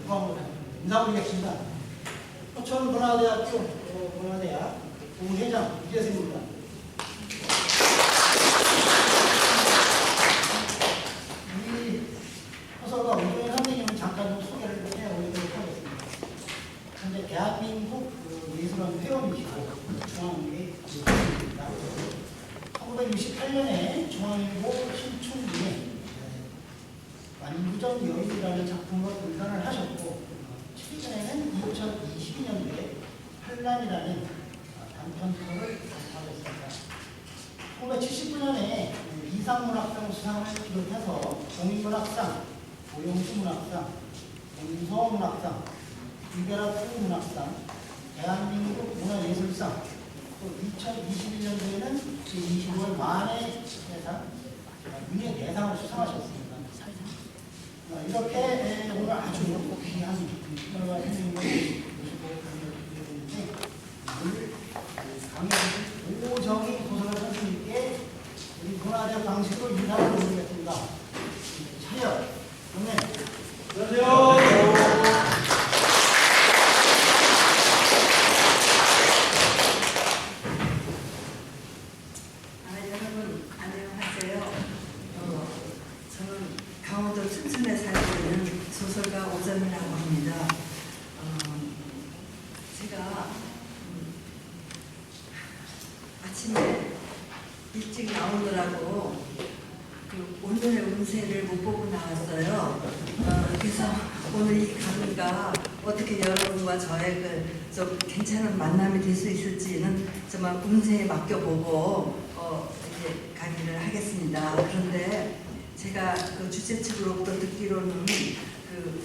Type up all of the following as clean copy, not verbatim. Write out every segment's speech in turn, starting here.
포함으로 인사드리겠습니다. 포천문화대학교 문화대학 부회장 유재승입니다. 이 소설가 오종현 선생님은 잠깐 좀 소개를 해드리도록 하겠습니다. 현재 대한민국 예술원 회원이시고 중앙일보의 교수입니다. 1968년에 중앙일보 신춘기에 완구정 여인이라는 작품으로 등단을 하셨고 최근에는 2022년도에 환란이라는 단편소를 발표하셨습니다. 1979년에 이상문학상 수상을 비롯해서 공인문학상, 고용수 문학상, 공서문학상, 리베라투 문학상, 대한민국 문화예술상, 또 2021년도에는 제25월 만해 대상, 문예 대상을 수상하셨습니다. 이렇게 오늘 아주 귀한 문화가 선생님을 모시고 드리는데 오늘 강의 오정희 도서관 선생님께 우리 문화대학 방식으로 인사를 드리겠습니다. 차렷, 동네. 안녕하세요. 여러분 안녕하세요. 저는 강원도 춘천에 살고 있는 소설가 오정희라고 합니다. 제가 아침에 일찍 나오느라고 그 오늘의 운세를 못 보고 나왔어요. 그래서 오늘 이 강의가 어떻게 여러분과 저의 좀 괜찮은 만남이 될 수 있을지는 정말 운세에 맡겨보고 이제 강의를 하겠습니다. 그런데 제가 그 주최 측으로부터 듣기로는 그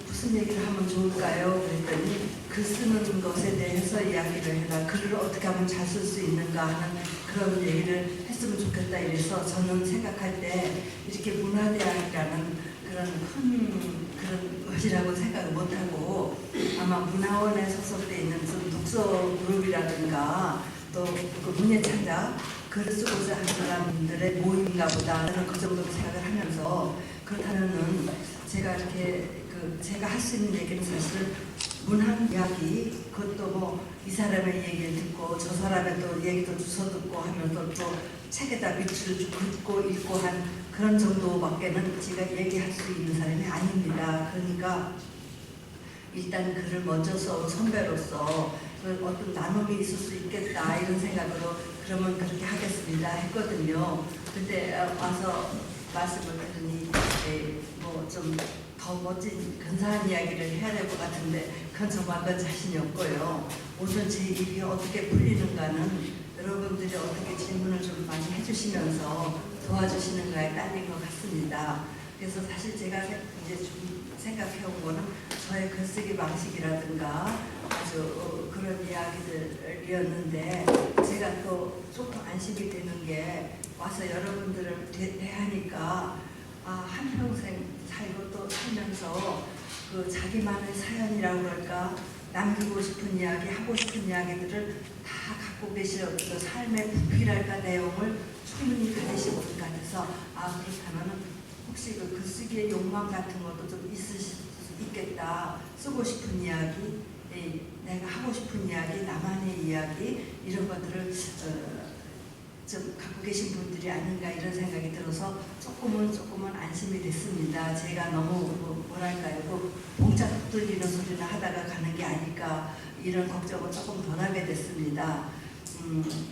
무슨 얘기를 하면 좋을까요? 그랬더니 글 쓰는 것에 대해서 이야기를 해라. 글을 어떻게 하면 잘 쓸 수 있는가 하는 그런 얘기를 했으면 좋겠다 이래서 저는 생각할 때 이렇게 문화대학이라는 그런 큰 그런 것이라고 생각을 못하고 아마 문화원에 소속되어 있는 좀 독서 그룹이라든가 또 그 문예창작 글을 쓰고자 하는 사람들의 모임인가 보다 저는 그 정도로 생각을 하면서 그렇다면은 제가 이렇게 제가 할 수 있는 얘기는 사실은 문학 이야기 그것도 뭐 이 사람의 얘기를 듣고 저 사람의 또 얘기도 주워 듣고 하면서 또 책에다 밑줄을 좀 긋고 읽고 한 그런 정도밖에는 제가 얘기할 수 있는 사람이 아닙니다. 그러니까 일단 글을 먼저 써온 선배로서 어떤 나눔이 있을 수 있겠다 이런 생각으로 그러면 그렇게 하겠습니다 했거든요. 근데 와서 말씀을 드리니 뭐 좀 더 멋진 근사한 이야기를 해야 될 것 같은데 그건 정말 그 자신이 없고요. 오늘 제 입이 어떻게 풀리는가는 여러분들이 어떻게 질문을 좀 많이 해주시면서 도와주시는 거에 딸린 것 같습니다. 그래서 사실 제가 이제 좀 생각해온 거는 저의 글쓰기 방식이라든가 아주 그런 이야기들이었는데 제가 또 조금 안심이 되는 게 와서 여러분들을 대하니까 한평생 살고 또 살면서 그 자기만의 사연이라고 그럴까 남기고 싶은 이야기, 하고 싶은 이야기들을 다 갖고 계시는 그 삶의 부피랄까 내용을 충분히 가지시고 있는 것 같아서 그렇다면 혹시 그 글쓰기의 욕망 같은 것도 좀 있으실 수 있겠다. 쓰고 싶은 이야기, 내가 하고 싶은 이야기, 나만의 이야기 이런 것들을 좀 갖고 계신 분들이 아닌가 이런 생각이 들어서 조금은 안심이 됐습니다. 제가 너무 뭐랄까요, 봉착 뚫리는 소리나 하다가 가는 게 아닐까 이런 걱정을 조금 덜 하게 됐습니다.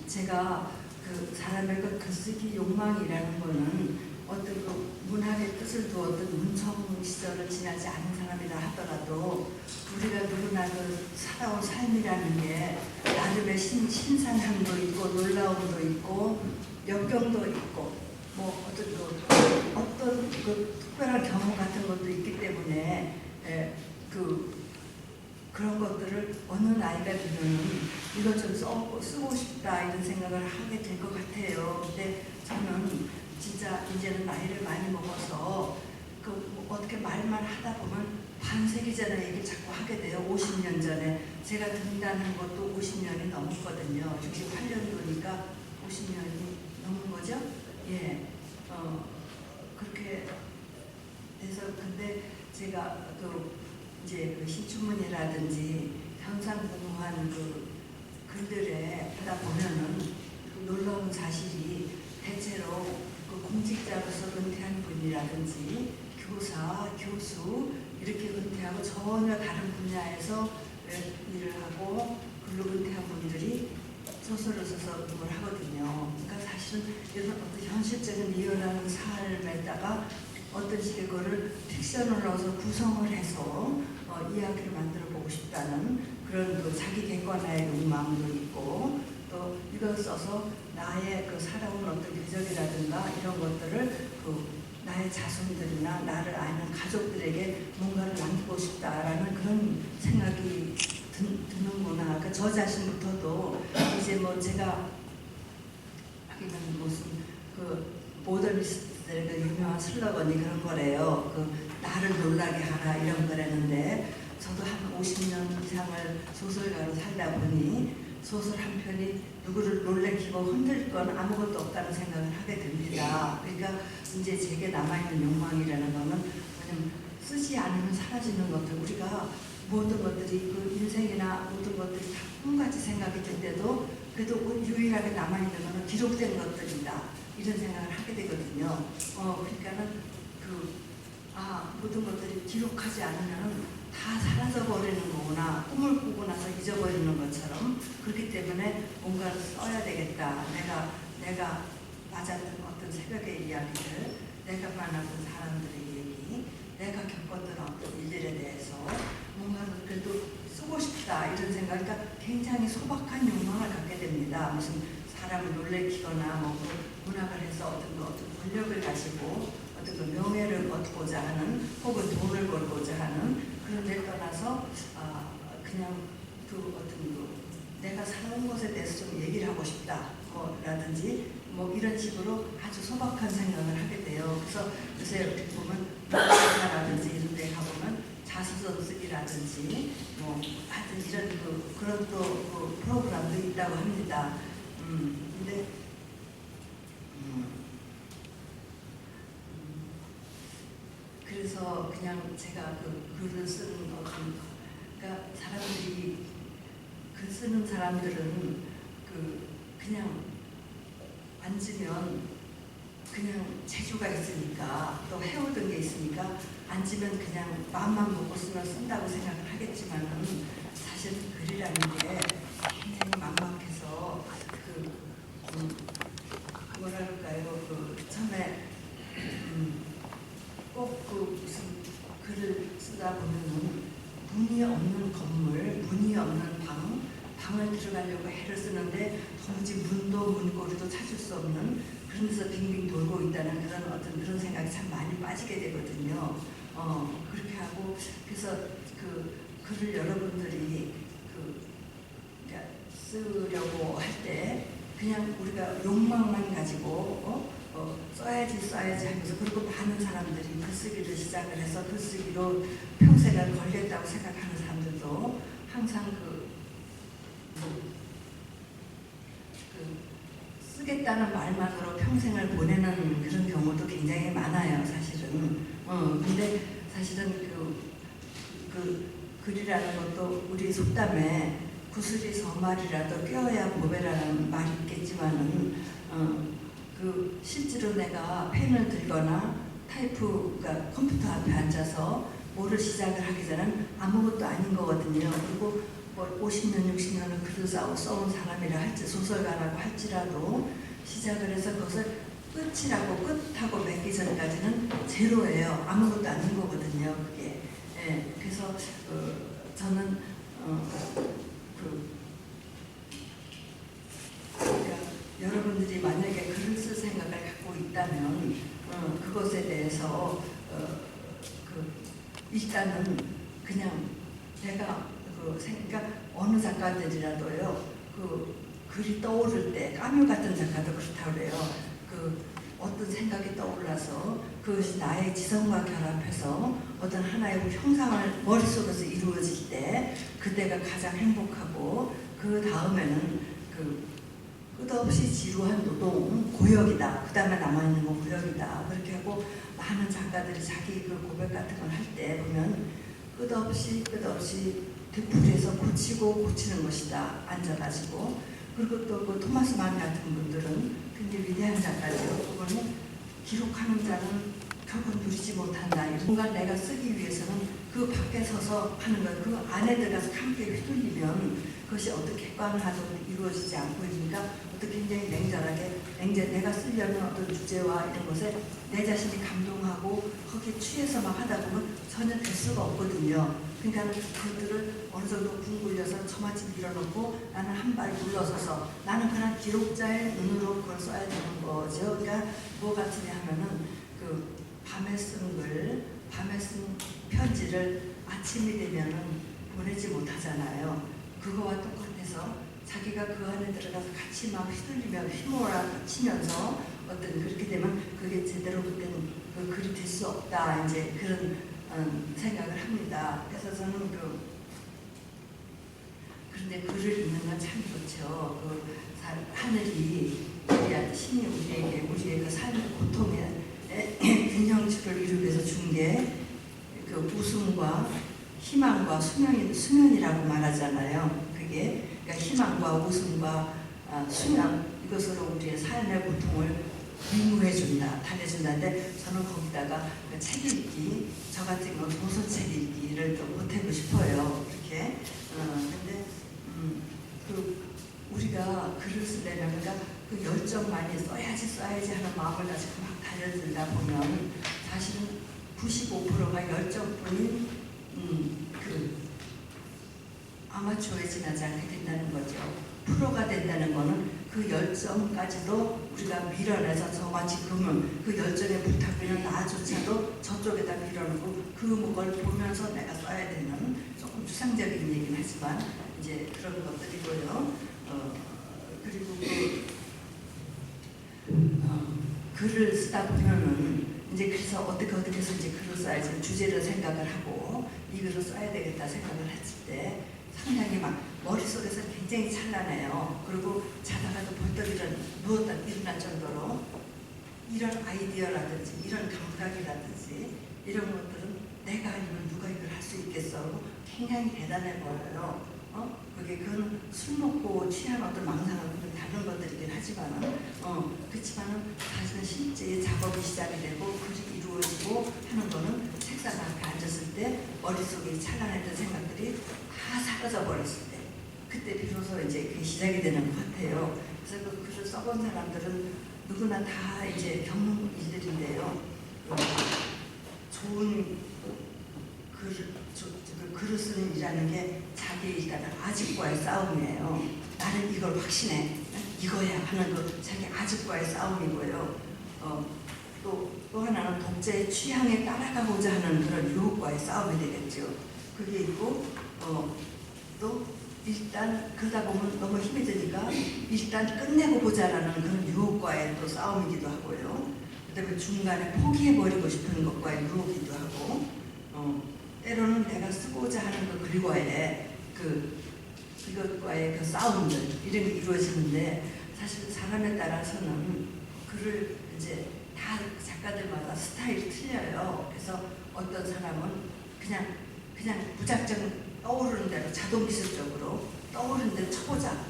제가 그 사람의 그 글쓰기 욕망이라는 거는 어떤 그 문학의 뜻을 두었던 문청 시절을 지나지 않은 사람이라 하더라도 우리가 누구나 그 살아온 삶이라는 게 나름의 신선함도 있고 놀라움도 있고 역경도 있고 뭐 어떤 그 특별한 경험 같은 것도 있기 때문에 그런 것들을 어느 나이가 되면 이것 좀 쓰고 싶다 이런 생각을 하게 될 것 같아요. 근데 저는 진짜 이제는 나이를 많이 먹어서 어떻게 말만 하다 보면 반세기 전에 얘기를 자꾸 하게 돼요. 50년 전에 제가 등단한 것도 50년이 넘었거든요. 68년도니까 50년이 넘은 거죠. 예, 그렇게 돼서 근데 제가 이제 그 신춘문이라든지 현상공무한 그 글들에 하다 보면은 그 놀라운 사실이 대체로 그 공직자로서 은퇴한 분이라든지 교사, 교수 이렇게 은퇴하고 전혀 다른 분야에서 일을 하고 글로 은퇴한 분들이 소설을 써서 그걸 하거든요. 그러니까 사실은 이런 어떤 현실적인 리얼한 삶에다가 어떤 식의 거를 픽션을 넣어서 구성을 해서 이야기를 만들어 보고 싶다는 그런 그 자기 객관화의 욕망도 있고 또 이걸 써서 나의 그 살아온 어떤 기적이라든가 이런 것들을 그 나의 자손들이나 나를 아는 가족들에게 뭔가를 남기고 싶다라는 그런 생각이 드는구나. 그러니까 저 자신부터도 이제 뭐 제가 하기는 무슨 그 모더니스트들의 그 유명한 슬로건이 그런 거래요. 그 나를 놀라게 하라 이런 거라는데 저도 한 50년 이상을 소설가로 살다 보니 소설 한 편이 누구를 놀래키고 흔들 건 아무것도 없다는 생각을 하게 됩니다. 그러니까 이제 제게 남아있는 욕망이라는 거는 뭐냐면 쓰지 않으면 사라지는 것들 우리가 모든 것들이 그 인생이나 모든 것들이 다 꿈같이 생각이 들 때도 그래도 유일하게 남아있는 것은 기록된 것들이다 이런 생각을 하게 되거든요. 그러니까는 모든 것들이 기록하지 않으면 다 사라져버리는 거구나. 꿈을 꾸고 나서 잊어버리는 것처럼 그렇기 때문에 뭔가를 써야 되겠다. 내가 맞았던 어떤 새벽의 이야기들, 내가 만났던 사람들의 얘기, 내가 겪었던 어떤 일들에 대해서 뭔가를 그래도 쓰고 싶다 이런 생각. 그러니까 굉장히 소박한 욕망을 갖게 됩니다. 무슨 사람을 놀래키거나 뭐 문학을 해서 어떤 권력을 가지고 어떤 그 명예를 얻고자 하는 혹은 돈을 벌고자 하는 그런 데 떠나서 그냥 그 어떤 그 내가 살아온 것에 대해서 좀 얘기를 하고 싶다 라든지 뭐 이런 식으로 아주 소박한 생각을 하게 돼요. 그래서 요새 이렇게 보면 문학이라든지 이런 데 가보면 자서전 쓰기라든지 뭐 하여튼 이런 그런 또 그 프로그램도 있다고 합니다. 근데 그래서 그냥 제가 그 글을 쓰는 어떤 그러니까 사람들이 글 쓰는 사람들은 그냥 앉으면 그냥 재주가 있으니까 또 해오던 게 있으니까 앉으면 그냥 마음만 먹고 쓰면 쓴다고 생각을 하겠지만은 사실 글이라는 게 굉장히 막막해서 뭐라 그럴까요? 처음에 꼭 무슨 글을 쓰다 보면은 문이 없는 건물, 문이 없는 방을 들어가려고 애를 쓰는데 도무지 문도 문고리도 찾을 수 없는 그런 데서 빙빙 돌고 있다는 그런 생각이 참 많이 빠지게 되거든요. 그렇게 하고 그래서 그 글을 여러분들이 그러니까 쓰려고 할 때 그냥 우리가 욕망만 가지고 써야지 하면서 그리고 많은 사람들이 글쓰기를 시작을 해서 글쓰기로 평생을 걸렸다고 생각하는 사람들도 항상 쓰겠다는 말만으로 평생을 보내는 그런 경우도 굉장히 많아요, 사실은. 근데 사실은 글이라는 것도 우리 속담에 구슬이 서말이라도 껴야 보배라는 말이 있겠지만은 실제로 내가 펜을 들거나 그러니까 컴퓨터 앞에 앉아서 뭐를 시작을 하기 전엔 아무것도 아닌 거거든요. 그리고 뭐 50년, 60년을 글을 써온 사람이라 소설가라고 할지라도 시작을 해서 그것을 끝하고 맺기 전까지는 제로예요. 아무것도 아닌 거거든요, 그게. 예, 그래서 저는 그러니까 여러분들이 만약에 글을 쓸 생각을 갖고 있다면 그것에 대해서 일단은 그냥 내가 그러니까 어느 작가들이라도요 글이 떠오를 때 까뮤 같은 작가도 그렇다고 그래요. 어떤 생각이 떠올라서 그것이 나의 지성과 결합해서 어떤 하나의 형상을 머릿속에서 이루어질 때 그때가 가장 행복하고 그 다음에는 끝없이 지루한 노동, 고역이다. 그 다음에 남아있는 건 고역이다. 그렇게 하고 많은 작가들이 자기 고백 같은 걸 할 때 보면 끝없이 되풀이해서 고치는 것이다. 앉아가지고. 그리고 또 그 토마스 만 같은 분들은 굉장히 위대한 작가죠. 그거는 기록하는 자는 결국 누리지 못한다. 뭔가 내가 쓰기 위해서는 그 밖에 서서 하는 것, 그 안에 들어가서 함께 휘둘리면 그것이 어떻게 객관화도 이루어지지 않고 있으니까 어떻게 굉장히 냉정하게 내가 쓰려는 어떤 주제와 이런 것에 내 자신이 감동하고 거기에 취해서 막 하다 보면 전혀 될 수가 없거든요. 그러니까 그것들을 어느 정도 궁굴려서 저마치 밀어놓고 나는 한 발 물러서서 나는 그냥 기록자의 눈으로 그걸 써야 되는 거죠. 그러니까 뭐 같으냐 하면은 그 밤에 쓴 편지를 아침이 되면은 보내지 못하잖아요. 그거와 똑같아서 자기가 그 안에 들어가서 같이 막 휘둘리며 휘몰아치면서 어떤 그렇게 되면 그게 제대로 된 그 글이 될 수 없다. 이제 그런 생각을 합니다. 그래서 저는 그런데 글을 읽는 건 참 좋죠. 하늘이 우리한테 신이 우리의 그 삶의 고통의 균형추를 이루기 위해서 준 게 그 웃음과 희망과 수면이라고 말하잖아요. 그게 그러니까 희망과 웃음과 수면 이것으로 우리의 삶의 고통을 위무해준다, 달래준다는데 저는 거기다가 그 책 읽기, 저 같은 건 도서책 읽기를 또 보태고 싶어요. 이렇게. 근데 우리가 글을 쓰려면 그러니까 그 열정 많이 써야지 하는 마음을 가지고 막 달려들다 보면 사실은 95%가 열정뿐인 그 아마추어에 지나지 않게 된다는 거죠. 프로가 된다는 거는 그 열정까지도 우리가 밀어내서 저마치 그러면 그 열정에 불타고 있는 나조차도 저쪽에다 밀어놓고 그걸 보면서 내가 써야 되는 조금 추상적인 얘기는 하지만 이제 그런 것들이고요. 그리고 글을 쓰다 보면은 이제 그래서 어떻게 해서 이제 글을 써야지 주제를 생각을 하고 이 글을 써야 되겠다 생각을 했을 때 상당히 막 머릿속에서 굉장히 찬란해요. 그리고 자다가도 벌떡 누웠다 일어날 정도로 이런 아이디어라든지 이런 감각이라든지 이런 것들은 내가 아니면 누가 이걸 할 수 있겠어. 굉장히 대단해 보여요. 그건 술 먹고 취한 어떤 망상하고 좀 다른 것들이긴 하지만은, 그렇지만은 사실은 실제 작업이 시작이 되고 글이 이루어지고 하는 거는 책상 앞에 앉았을 때 머릿속에 찬란했던 생각들이 다 사라져 버렸을 때, 그때 비로소 이제 그게 시작이 되는 것 같아요. 그래서 그 글을 써본 사람들은 누구나 다 이제 겪는 일들인데요. 좋은 글을 쓰는 일이라는 게 자기 일단은 아직과의 싸움이에요. 나는 이걸 확신해. 이거야 하는 거 자기 아직과의 싸움이고요. 또 하나는 독자의 취향에 따라가고자 하는 그런 유혹과의 싸움이 되겠죠. 그게 있고 또 일단 그러다 보면 너무 힘이 드니까 일단 끝내고 보자라는 그런 유혹과의 또 싸움이기도 하고요. 그다음에 중간에 포기해버리고 싶은 것과의 유혹이기도 하고 때로는 내가 쓰고자 하는 그 글과의 그것과의 그 싸움들 이런 게 이루어지는데 사실 사람에 따라서는 글을 이제 다 작가들마다 스타일이 틀려요. 그래서 어떤 사람은 그냥 무작정 떠오르는 대로 자동 기술적으로 떠오르는 대로 쳐보자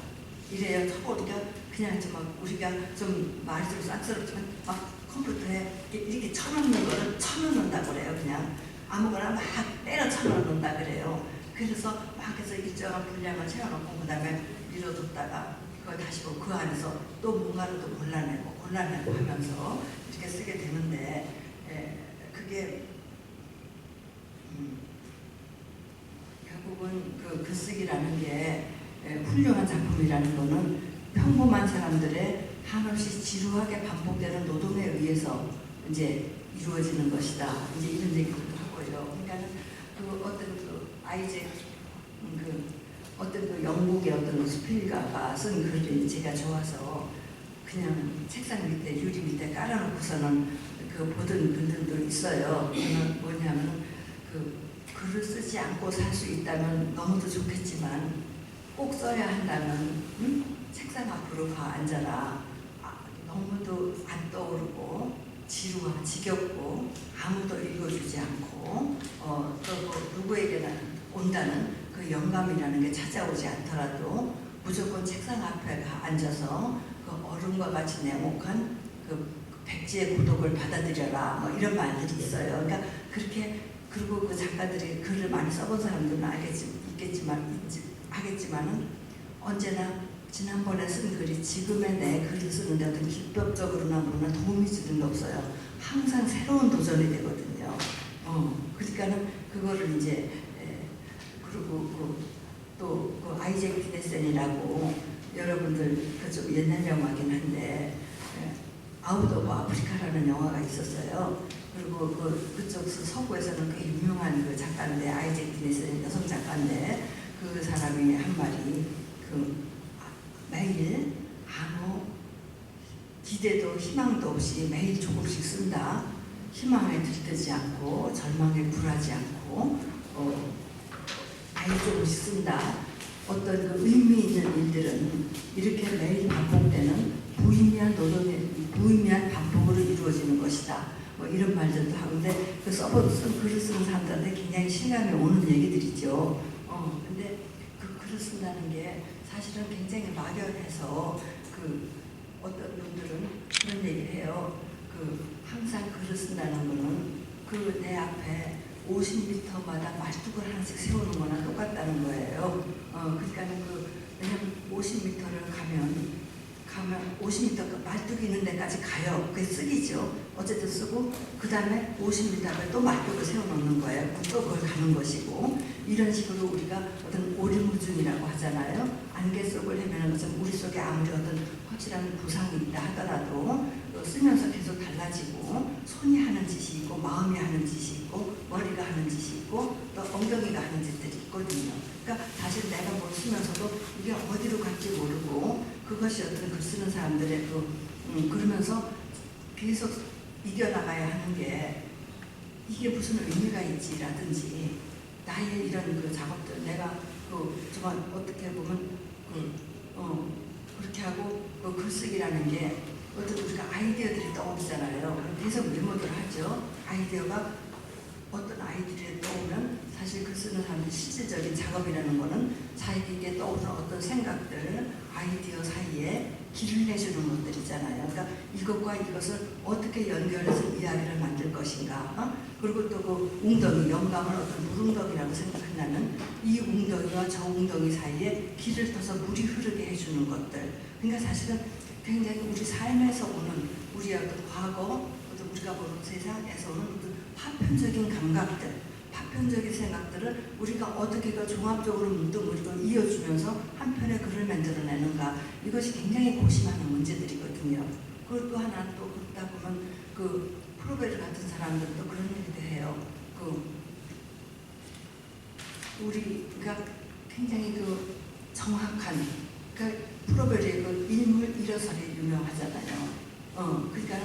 이래요. 쳐보니까 그냥 막 우리가 좀 말이 좀 싹스럽지만 막 컴퓨터에 이렇게 쳐놓는 거를 쳐놓는다고 그래요. 그냥 아무거나 막 때려 쳐놓는다 그래요. 그래서 막 해서 일정한 분량을 채워놓고 그 다음에 밀어뒀다가 그걸 다시 보고 그 안에서 또 뭔가를 또 골라내고 하면서 이렇게 쓰게 되는데 그게 결국은 그 글쓰기라는 게 훌륭한 작품이라는 거는 평범한 사람들의 한없이 지루하게 반복되는 노동에 의해서 이제 이루어지는 것이다. 이제 이런 얘기도 하고요. 그러니까 그 어떤 그 아이잭 어떤 그 영국의 어떤 수필가가 쓴 글이 제가 좋아서 그냥 책상 밑에 유리 밑에 깔아놓고서는 그 보던 글들도 있어요. 그는 뭐냐면 그 글을 쓰지 않고 살 수 있다면 너무도 좋겠지만 꼭 써야 한다면 책상 앞으로 가 앉아라. 너무도 안 떠오르고 지루하고 지겹고 아무도 읽어주지 않고 또 누구에게나 온다는 그 영감이라는 게 찾아오지 않더라도 무조건 책상 앞에 앉아서 그 얼음과 같이 냉혹한 그 백지의 고독을 받아들여라 뭐 이런 말들이 있어요. 그러니까 그렇게 그리고 그 작가들이 글을 많이 써본 사람들은 하겠지만은 언제나 지난번에 쓴 글이 지금의 내 글을 쓰는데 어떤 기법적으로나 뭐나 도움이 주는 게 없어요. 항상 새로운 도전이 되거든요. 그러니까는 그거를 이제 그리고 또 그 아이잭 디네센이라고 여러분들 그쪽 옛날 영화긴 한데 아웃 오브 아프리카라는 영화가 있었어요. 그리고 그쪽 서구에서는 꽤 유명한 그 작가인데 아이잭 디네센 여성 작가인데 그 사람이 한 말이 매일 아무 기대도 희망도 없이 매일 조금씩 쓴다. 희망에 들뜨지 않고 절망에 굴하지 않고 매일 조금씩 쓴다. 어떤 그 의미 있는 일들은 이렇게 매일 반복되는 무의미한 반복으로 이루어지는 것이다. 뭐 이런 말들도 하는데 그 글을 쓰는 사람들한테 굉장히 실감이 오는 얘기들이죠. 근데 그 글을 쓴다는 게 사실은 굉장히 막연해서 그 어떤 분들은 그런 얘기를 해요. 그 항상 글을 쓴다는 거는 그 내 앞에 50m마다 말뚝을 하나씩 세우는 거나 똑같다는 거예요. 그러니까는 왜냐면 50m를 가면 50m 말뚝이 있는 데까지 가요. 그게 쓰기죠. 어쨌든 쓰고 그 다음에 50m 앞에 또 말뚝을 세워놓는 거예요. 또 그걸 가는 것이고 이런 식으로 우리가 어떤 오리무중이라고 하잖아요. 안개 속을 헤매는 것은 우리 속에 아무리 어떤 확실한 부상이 있다 하더라도 쓰면서 계속 달라지고 손이 하는 짓이 있고 마음이 하는 짓이 있고 머리가 하는 짓이 있고 또 엉덩이가 하는 짓들이 있거든요. 그러니까 사실 내가 뭘 쓰면서도 이게 어디로 갈지 모르고 그것이 어떤 글 쓰는 사람들의 그러면서 계속 이겨나가야 하는 게 이게 무슨 의미가 있지라든지 나의 이런 그 작업들 내가 정말 어떻게 보면 그렇게 하고 글쓰기라는 게 어떤 우리가 아이디어들이 떠오르잖아요. 계속 메모를 하죠. 아이디어가 어떤 아이디어를 떠오르면 사실 글 쓰는 사람들이 실질적인 작업이라는 거는 자기에게 떠오르는 어떤 생각들, 아이디어 사이에 길을 내주는 것들이잖아요. 그러니까 이것과 이것을 어떻게 연결해서 이야기를 만들 것인가. 그리고 또 그 웅덩이, 영감을 어떤 물웅덩이라고 생각한다면 이 웅덩이와 저 웅덩이 사이에 길을 터서 물이 흐르게 해주는 것들. 그러니까 사실은 굉장히 우리 삶에서 오는 우리의 어떤 과거, 어떤 우리가 보는 세상에서 오는 어떤 파편적인 감각들, 파편적인 생각들을 우리가 어떻게 그 종합적으로 문득문득 이어주면서 한 편의 글을 만들어내는가. 이것이 굉장히 고심하는 문제들이거든요. 그리고 또 하나 또 그러다 보면 그 프로베르 같은 사람들도 그런 얘기도 해요. 우리가 굉장히 정확한 프로베르의 일물 일어설이 유명하잖아요. 그러니까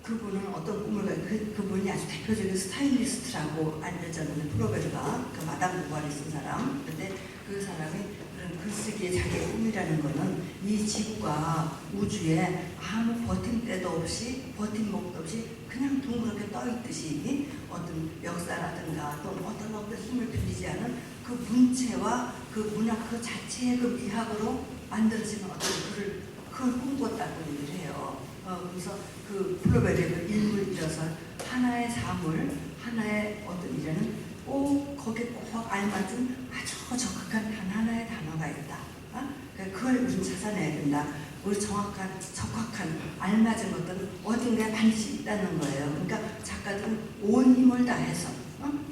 그분은 어떤 꿈을 그분이 아주 대표적인 스타일리스트라고 알려졌는데 프로베르가 그 마담 부활을 쓴 사람. 근데 그 사람이 그런 글쓰기의 자기의 꿈이라는 거는 이 지구가 우주에 아무 버팀대도 없이 버팀목도 없이 그냥 둥그렇게 떠 있듯이 어떤 역사라든가 또 어떤 힘을 빌리지 않은 그 문체와 그 문학 그 자체의 그 미학으로 만들어지는 어떤 그걸 꿈꿨다고 얘기를 해요. 그래서 그 플로베르의 그 일물 일어설 하나의 사물, 하나의 어떤 일에는 꼭 거기에 꼭 알맞은 아주 적합한 단 하나의 단어가 있다. 그걸 우리는 찾아내야 된다. 우리 정확한, 적확한, 알맞은 것들은 어딘가에 반드시 있다는 거예요. 그러니까 작가들은 온 힘을 다해서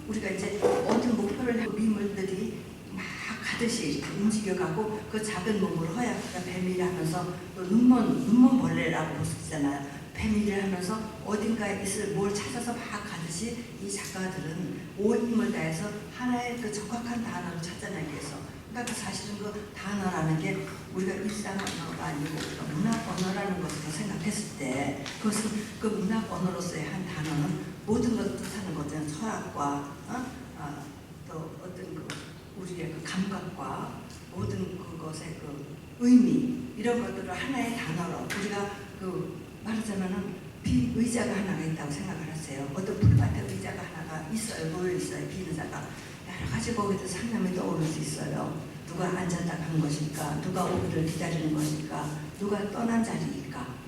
우리가 이제 어떤 목표를 하고 미물들이 막 가듯이 이렇게 움직여가고 그 작은 몸을 허약하게 뱀일을 하면서 또 눈먼 벌레라고 볼 수 있잖아요. 뱀일을 하면서 어딘가에 있을 뭘 찾아서 막 가듯이 이 작가들은 온 힘을 다해서 하나의 그 적확한 단어를 찾아내기 위해서 그러니까 사실은 그 단어라는 게 우리가 일상 언어가 아니고 문학 언어라는 것으로 생각했을 때 그것은 그 문학 언어로서의 한 단어는 모든 것을 뜻하는 거잖아요. 철학과 또 어떤 우리의 그 감각과 모든 그것의 그 의미 이런 것들을 하나의 단어로 우리가 말하자면은 의자가 하나가 있다고 생각을 하세요. 어떤 풀밭에 의자가 하나가 있어요. 놓여 있어요. 빈 의자가. 여러 가지 거기서 상념이 떠오를 수 있어요. 누가 앉았다 간 것일까? 누가 오기를 기다리는 것일까? 누가 떠난 자리일까?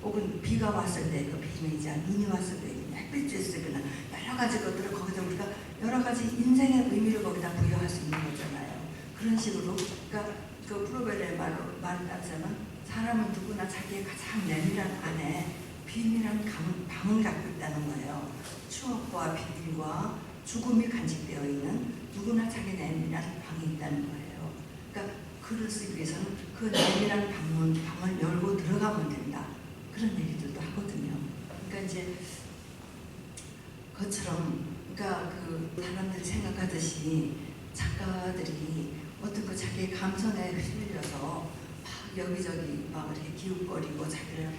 혹은 비가 왔을 때 그 비이자 눈이 왔을 때 햇빛이 있을 때나 여러 가지 것들을 거기다 우리가 여러 가지 인생의 의미를 거기다 부여할 수 있는 거잖아요. 그런 식으로 그러니까 그 프로벨의 말로 말하자면 사람은 누구나 자기의 가장 내밀한 안에 비밀한 방을 갖고 있다는 거예요. 추억과 비밀과 죽음이 간직되어 있는 누구나 자기 내밀한 방이 있다는 거예요. 그러니까 글을 쓰기 위해서는 그 내밀한 방을 열고 들어가면 된다. 그런 얘기들도 하거든요. 그러니까 이제 그것처럼 그러니까 그 사람들이 생각하듯이 작가들이 어떤 그 자기의 감성에 휘둘려서 막 여기저기 막 이렇게 기웃거리고 자기를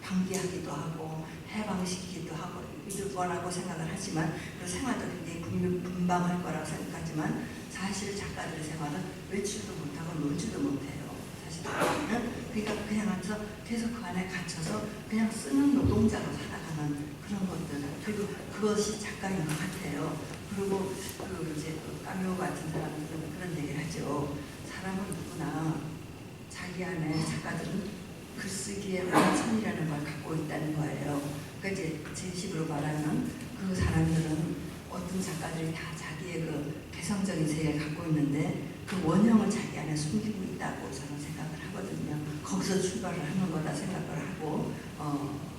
방기하기도 하고 해방시키기도 하고 이럴 거라고 생각을 하지만 그 생활도 굉장히 분방할 거라고 생각하지만 사실 작가들의 생활은 외출도 못하고 놀지도 못해요. 사실은 그러니까 그냥 앉아서 계속 그 안에 갇혀서 그냥 쓰는 노동자로 살아가는 그런 것들 그리고 그것이 작가인 것 같아요. 그리고 그 이제 까묘 같은 사람들은 그런 얘기를 하죠. 사람은 누구나 자기 안에 작가들은 글쓰기의 원천이라는 걸 갖고 있다는 거예요. 그러니까 이제 제 식으로 말하면 그 사람들은 어떤 작가들이 다 자기의 그 개성적인 세계를 갖고 있는데 그 원형을 자기 안에 숨기고 있다고 저는 생각을 하거든요. 거기서 출발을 하는 거다 생각을 하고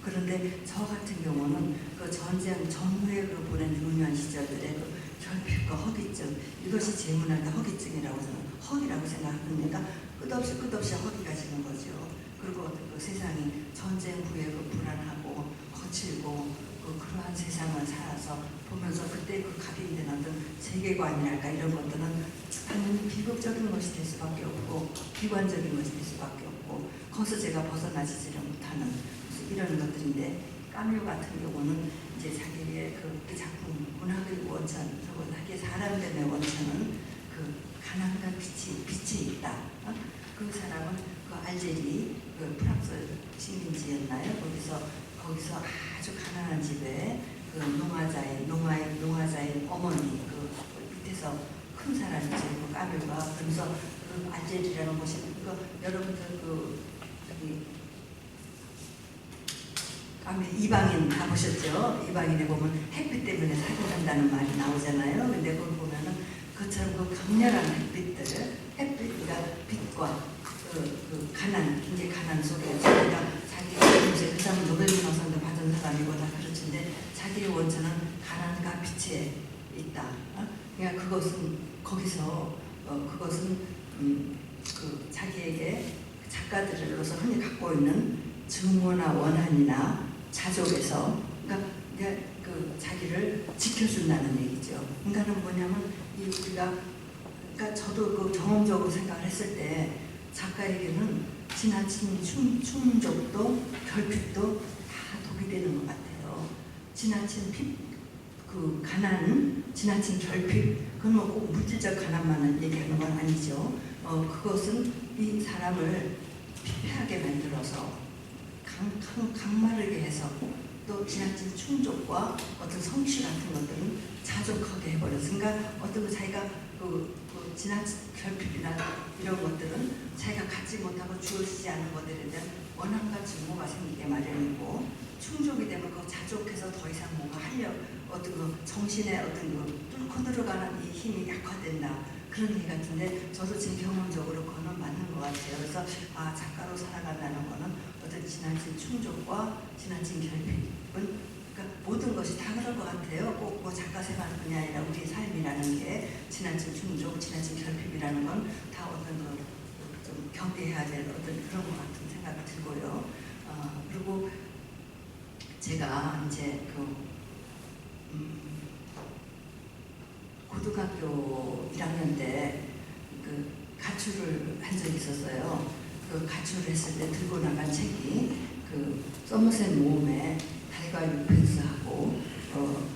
그런데 저 같은 경우는 그 전쟁 전후에 그 보낸 유년 시절들의 그 결핍과 허기증 이것이 제 문화의 허기증이라고 저는 허기라고 생각합니다. 끝없이 허기가 지는 거죠. 그리고 어떤 그 세상이 전쟁 후에 그 불안하고 거칠고 그러한 세상을 살아서 보면서 그때 그 각인된 어떤 세계관이랄까 이런 것들은 당연히 비극적인 것이 될 수밖에 없고 비관적인 것이 될 수밖에 없고 거기서 제가 벗어나지를 못하는 이런 것들인데 까뮤 같은 경우는 이제 자기의 그 작품 문학의 원천 그리고 자기의 사람됨의 원천은 그 가난과 빛이 있다. 그 사람은 그 알제리 그 프랑스 식민지였나요? 거기서 아주 가난한 집에 그 농화자의 어머니 그 밑에서 큰 사람이죠. 그 까뮤가 그래서 그 알제리라는 곳이 여러분들 까뮤 이방인 가보셨죠? 이방인에 보면 햇빛 때문에 살아간다는 말이 나오잖아요. 근데 거기 보면은 그처럼 그 강렬한 햇빛과 빛과 그 가난, 굉장히 가난 속에 자기가 그 사람은 노벨문학상도 받은 사람이고 다 그렇지인데 자기의 원천은 가난과 빛에 있다. 그러니까 그것은 거기서 그것은 그 자기에게 작가들로서 흔히 갖고 있는 증오나 원한이나 자족에서 그러니까 그 자기를 지켜준다는 얘기죠. 그러니까는 뭐냐면 우리가 그러니까 저도 그 경험적으로 생각을 했을 때 작가에게는 지나친 충족도 결핍도 다 독이 되는 것 같아요. 지나친 가난, 지나친 결핍, 그건 뭐 꼭 물질적 가난만을 얘기하는 건 아니죠. 그것은 이 사람을 피폐하게 만들어서 강마르게 해서 또 지나친 충족과 어떤 성취 같은 것들은 자족하게 해버려서 그러니까 어떤 자기가 지나친 결핍이나 이런 것들은 자기가 갖지 못하고 주어지지 않은 것들에 대한 원한과 증오가 생기게 마련이고 충족이 되면 그 자족해서 더 이상 뭔가 어떤 그 정신의 어떤 그 뚫고 들어가는 이 힘이 약화된다 그런 얘기 같은데 저도 지금 경험적으로 그거는 맞는 것 같아요. 그래서 작가로 살아간다는 거는 어떤 지나친 충족과 지나친 결핍은 그러니까 모든 것이 다 그럴 것 같아요. 꼭 뭐 작가 생활뿐이 아니라 우리 삶이라는 게 지나친 충족, 지나친 결핍이라는 건 다 어떤 좀 경계해야 될 어떤 그런 것 같은 생각이 들고요. 그리고 제가 이제 고등학교 1학년 때 그 가출을 한 적이 있었어요. 그 가출을 했을 때 들고 나간 책이 그 서머셋 모험의 달과 유펜스하고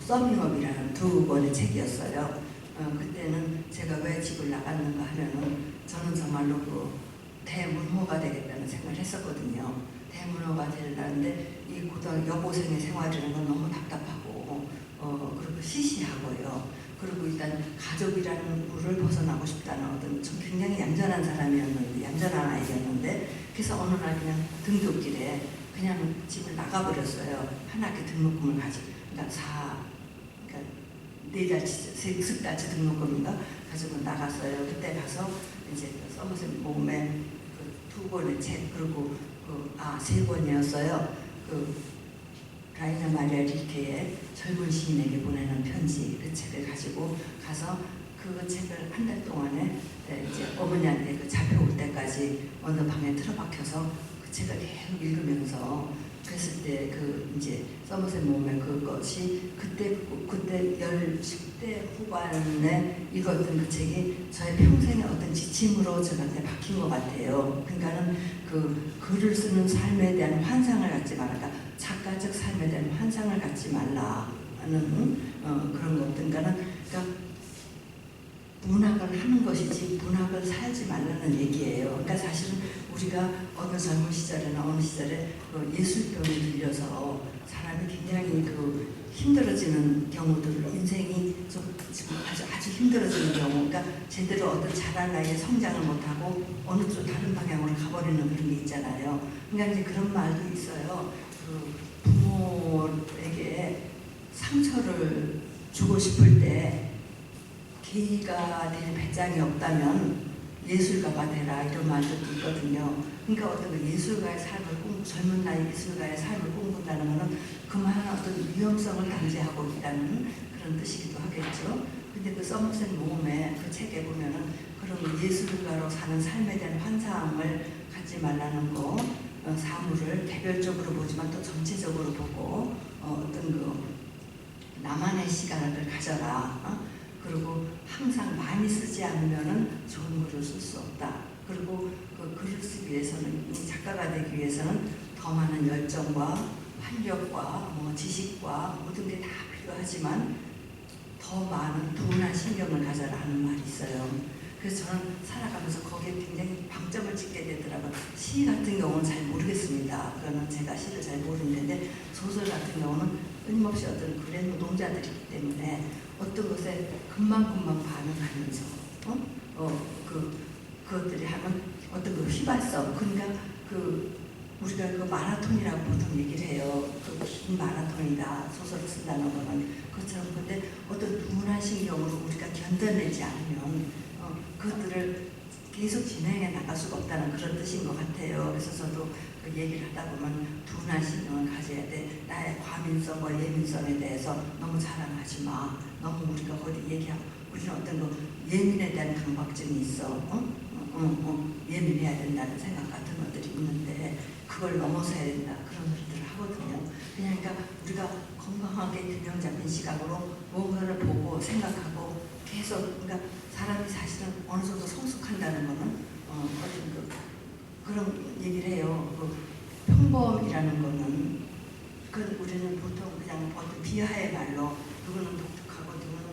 서밍업이라는 두 권의 책이었어요. 그때는 제가 왜 집을 나갔는가 하면은 저는 정말로 그 대문호가 되겠다는 생각을 했었거든요. 대문호가 되려는데 이 고등학교 여고생의 생활이라는 건 너무 답답하고 그리고 시시하고요. 그리고 일단 가족이라는 물을 벗어나고 싶다는 어떤 좀 굉장히 얌전한 사람이었는데, 얌전한 아이였는데, 그래서 어느 날 그냥 등굣길에 그냥 집을 나가버렸어요. 한 학기 등록금을 가지고, 그러니까 4달치, 3달치 등록금인가 가지고 나갔어요. 그때 가서 이제 서머셋 모음의 그 2권의 책, 그리고 3권이었어요. 라이나 마리아 릴케의 젊은 시인에게 보내는 편지, 그 책을 가지고 가서 그 책을 한 달 동안에 이제 어머니한테 그 잡혀올 때까지 어느 방에 틀어박혀서 그 책을 계속 읽으면서 그랬을 때 그 이제 서머셋 모음의 그것이 그때 10대 후반에 읽었던 그 책이 저의 평생의 어떤 지침으로 저한테 박힌 것 같아요. 그러니까는 그 글을 쓰는 삶에 대한 환상을 갖지 말라, 작가적 삶에 대한 환상을 갖지 말라는 그런 것. 그러니까 문학을 하는 것이지 문학을 살지 말라는 얘기예요. 그러니까 사실은 우리가 어느 젊은 시절이나 어느 시절에 예술병이 들려서 사람이 굉장히 힘들어지는 경우들, 인생이 좀 지금 아주 힘들어지는 경우, 그러니까 제대로 어떤 자랄 나이에 성장을 못하고 어느 쪽 다른 방향으로 가버리는 그런 게 있잖아요. 그러니까 이제 그런 말도 있어요. 부모에게 상처를 주고 싶을 때 계기가 될 배짱이 없다면 예술가가 되라, 이런 말도 있거든요. 그러니까 어떤 예술가의 삶을 젊은 나이 예술가의 삶을 꿈꾼다는 것은 그만한 어떤 위험성을 담재하고 있다는 그런 뜻이기도 하겠죠. 근데 그 서머셋 모음의 그 책에 보면은 그런 예술가로 사는 삶에 대한 환상을 갖지 말라는 거, 사물을 개별적으로 보지만 또 전체적으로 보고 어떤 나만의 시간을 가져라. 그리고 항상 많이 쓰지 않으면은 좋은 글을 쓸 수 없다. 그리고 그 글을 쓰기 위해서는, 작가가 되기 위해서는 더 많은 열정과 활력과 지식과 모든 게 다 필요하지만 더 많은 둔한 신경을 가져라 하는 말이 있어요. 그래서 저는 살아가면서 거기에 굉장히 방점을 찍게 되더라고요. 시 같은 경우는 잘 모르겠습니다. 그거는 제가 시를 잘 모르는데, 소설 같은 경우는 끊임없이 어떤 글의 노동자들이기 때문에 어떤 것에 금방금방 반응하면서 그것들이 하면 어떤 휘발성, 그러니까 우리가 마라톤이라고 보통 얘기를 해요. 긴 마라톤이다, 소설을 쓴다는 거는. 그것처럼. 근데 어떤 둔한 신경으로 우리가 견뎌내지 않으면 그것들을 계속 진행해 나갈 수가 없다는 그런 뜻인 것 같아요. 그래서 저도 그 얘기를 하다 보면 둔한 신경을 가져야 돼. 나의 과민성과 예민성에 대해서 너무 자랑하지 마. 너무 우리가 어디 얘기하고, 우리는 어떤 예민에 대한 강박증이 있어. 예민해야 된다는 생각 같은 것들이 있는데 그걸 넘어서야 된다, 그런 소리들을 하거든요. 그러니까 우리가 건강하게 균형 잡힌 시각으로 뭔가를 보고 생각하고 계속, 그러니까 사람이 사실은 어느 정도 성숙한다는 거는 어떤 그런 얘기를 해요. 평범이라는 거는 우리는 보통 그냥 어떤 비하의 말로 누구는 독특하고 누구는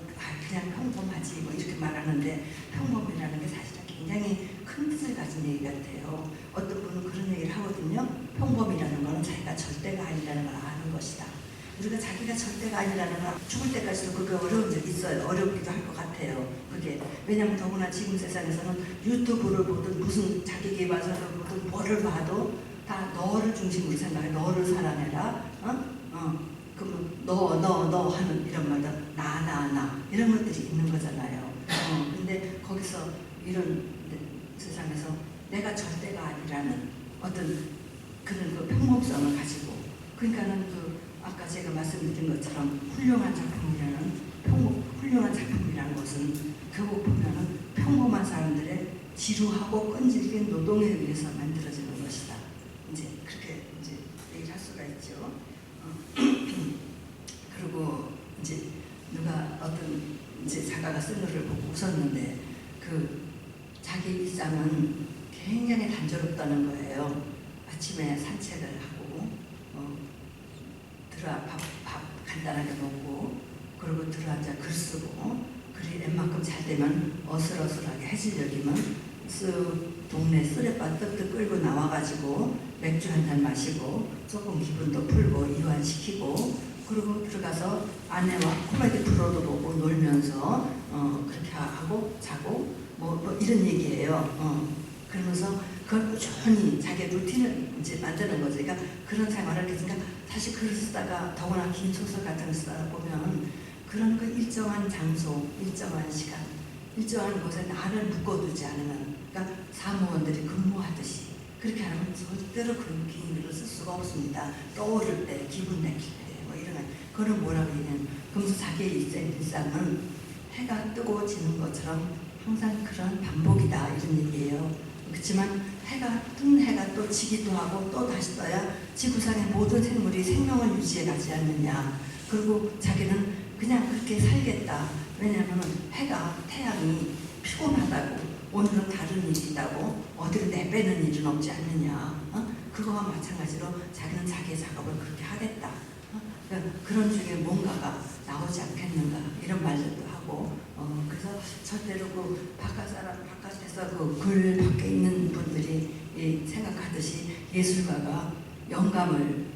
그냥 평범하지 이렇게 말하는데, 평범이라는 게 사실은 굉장히 큰 뜻을 가진 얘기 같아요. 어떤 분은 그런 얘기를 하거든요. 평범이라는 거는 자기가 절대가 아니라는 걸 아는 것이다. 우리가 자기가 절대가 아니라는 걸 죽을 때까지도 그게 어려운 적이 있어요. 어렵기도 할 것 같아요. 그게. 왜냐하면 더구나 지금 세상에서는 유튜브를 보든 무슨 자기계발서를 보든 뭐를 봐도 다 너를 중심으로 생각해. 너를 사랑해라. 그러면 너 하는 이런 말도 나 이런 것들이 있는 거잖아요. 근데 거기서 이런 세상에서 내가 절대가 아니라는 어떤 그런 평범성을 가지고, 그러니까는 아까 제가 말씀드린 것처럼 훌륭한 작품이라는 것은 결국 보면은 평범한 사람들의 지루하고 끈질긴 노동에 의해서 만들어지는 것이다. 이제 그렇게 이제 얘기를 할 수가 있죠. 그리고 이제 누가 어떤 이제 작가가 쓴 글을 보고 웃었는데, 자기 일상은 굉장히 단조롭다는 거예요. 아침에 산책을 하고 밥 간단하게 먹고, 그리고 들어앉아 글 쓰고, 글이 웬만큼 잘 되면 어슬어슬하게 해질녘이면 동네 쓰레빠 뜨뜻 끌고 나와가지고 맥주 한 잔 마시고 조금 기분도 풀고 이완시키고, 그리고 들어가서 아내와 코미디 프로도 보고 놀면서 이런 얘기예요. 그러면서 그걸 꾸준히 자기 루틴을 이제 만드는 거죠. 그러니까 그런 생활을 했으니까 다시 글을 쓰다가 더구나 긴 소설 같은 걸 쓰다 보면 그런 그 일정한 장소, 일정한 시간, 일정한 곳에 나를 묶어두지 않으면, 그러니까 사무원들이 근무하듯이 그렇게 하면 절대로 그런 긴 글을 쓸 수가 없습니다. 떠오를 때, 기분 내킬 때, 뭐 이런 거. 그걸 뭐라고 얘기하냐면, 그러면서 자기의 일상은 해가 뜨고 지는 것처럼 항상 그런 반복이다 이런 얘기예요. 그렇지만 뜬 해가 또 지기도 하고 또 다시 떠야 지구상의 모든 생물이 생명을 유지해 가지 않느냐. 그리고 자기는 그냥 그렇게 살겠다. 왜냐하면 태양이 피곤하다고, 오늘은 다른 일이 있다고 어디를 내빼는 일은 없지 않느냐. 그거와 마찬가지로 자기는 자기의 작업을 그렇게 하겠다. 그러니까 그런 중에 뭔가가 나오지 않겠는가 이런 말들도 하고, 그래서 절대로 그 바깥에서 그 글 밖에 있는 분들이 생각하듯이 예술가가 영감을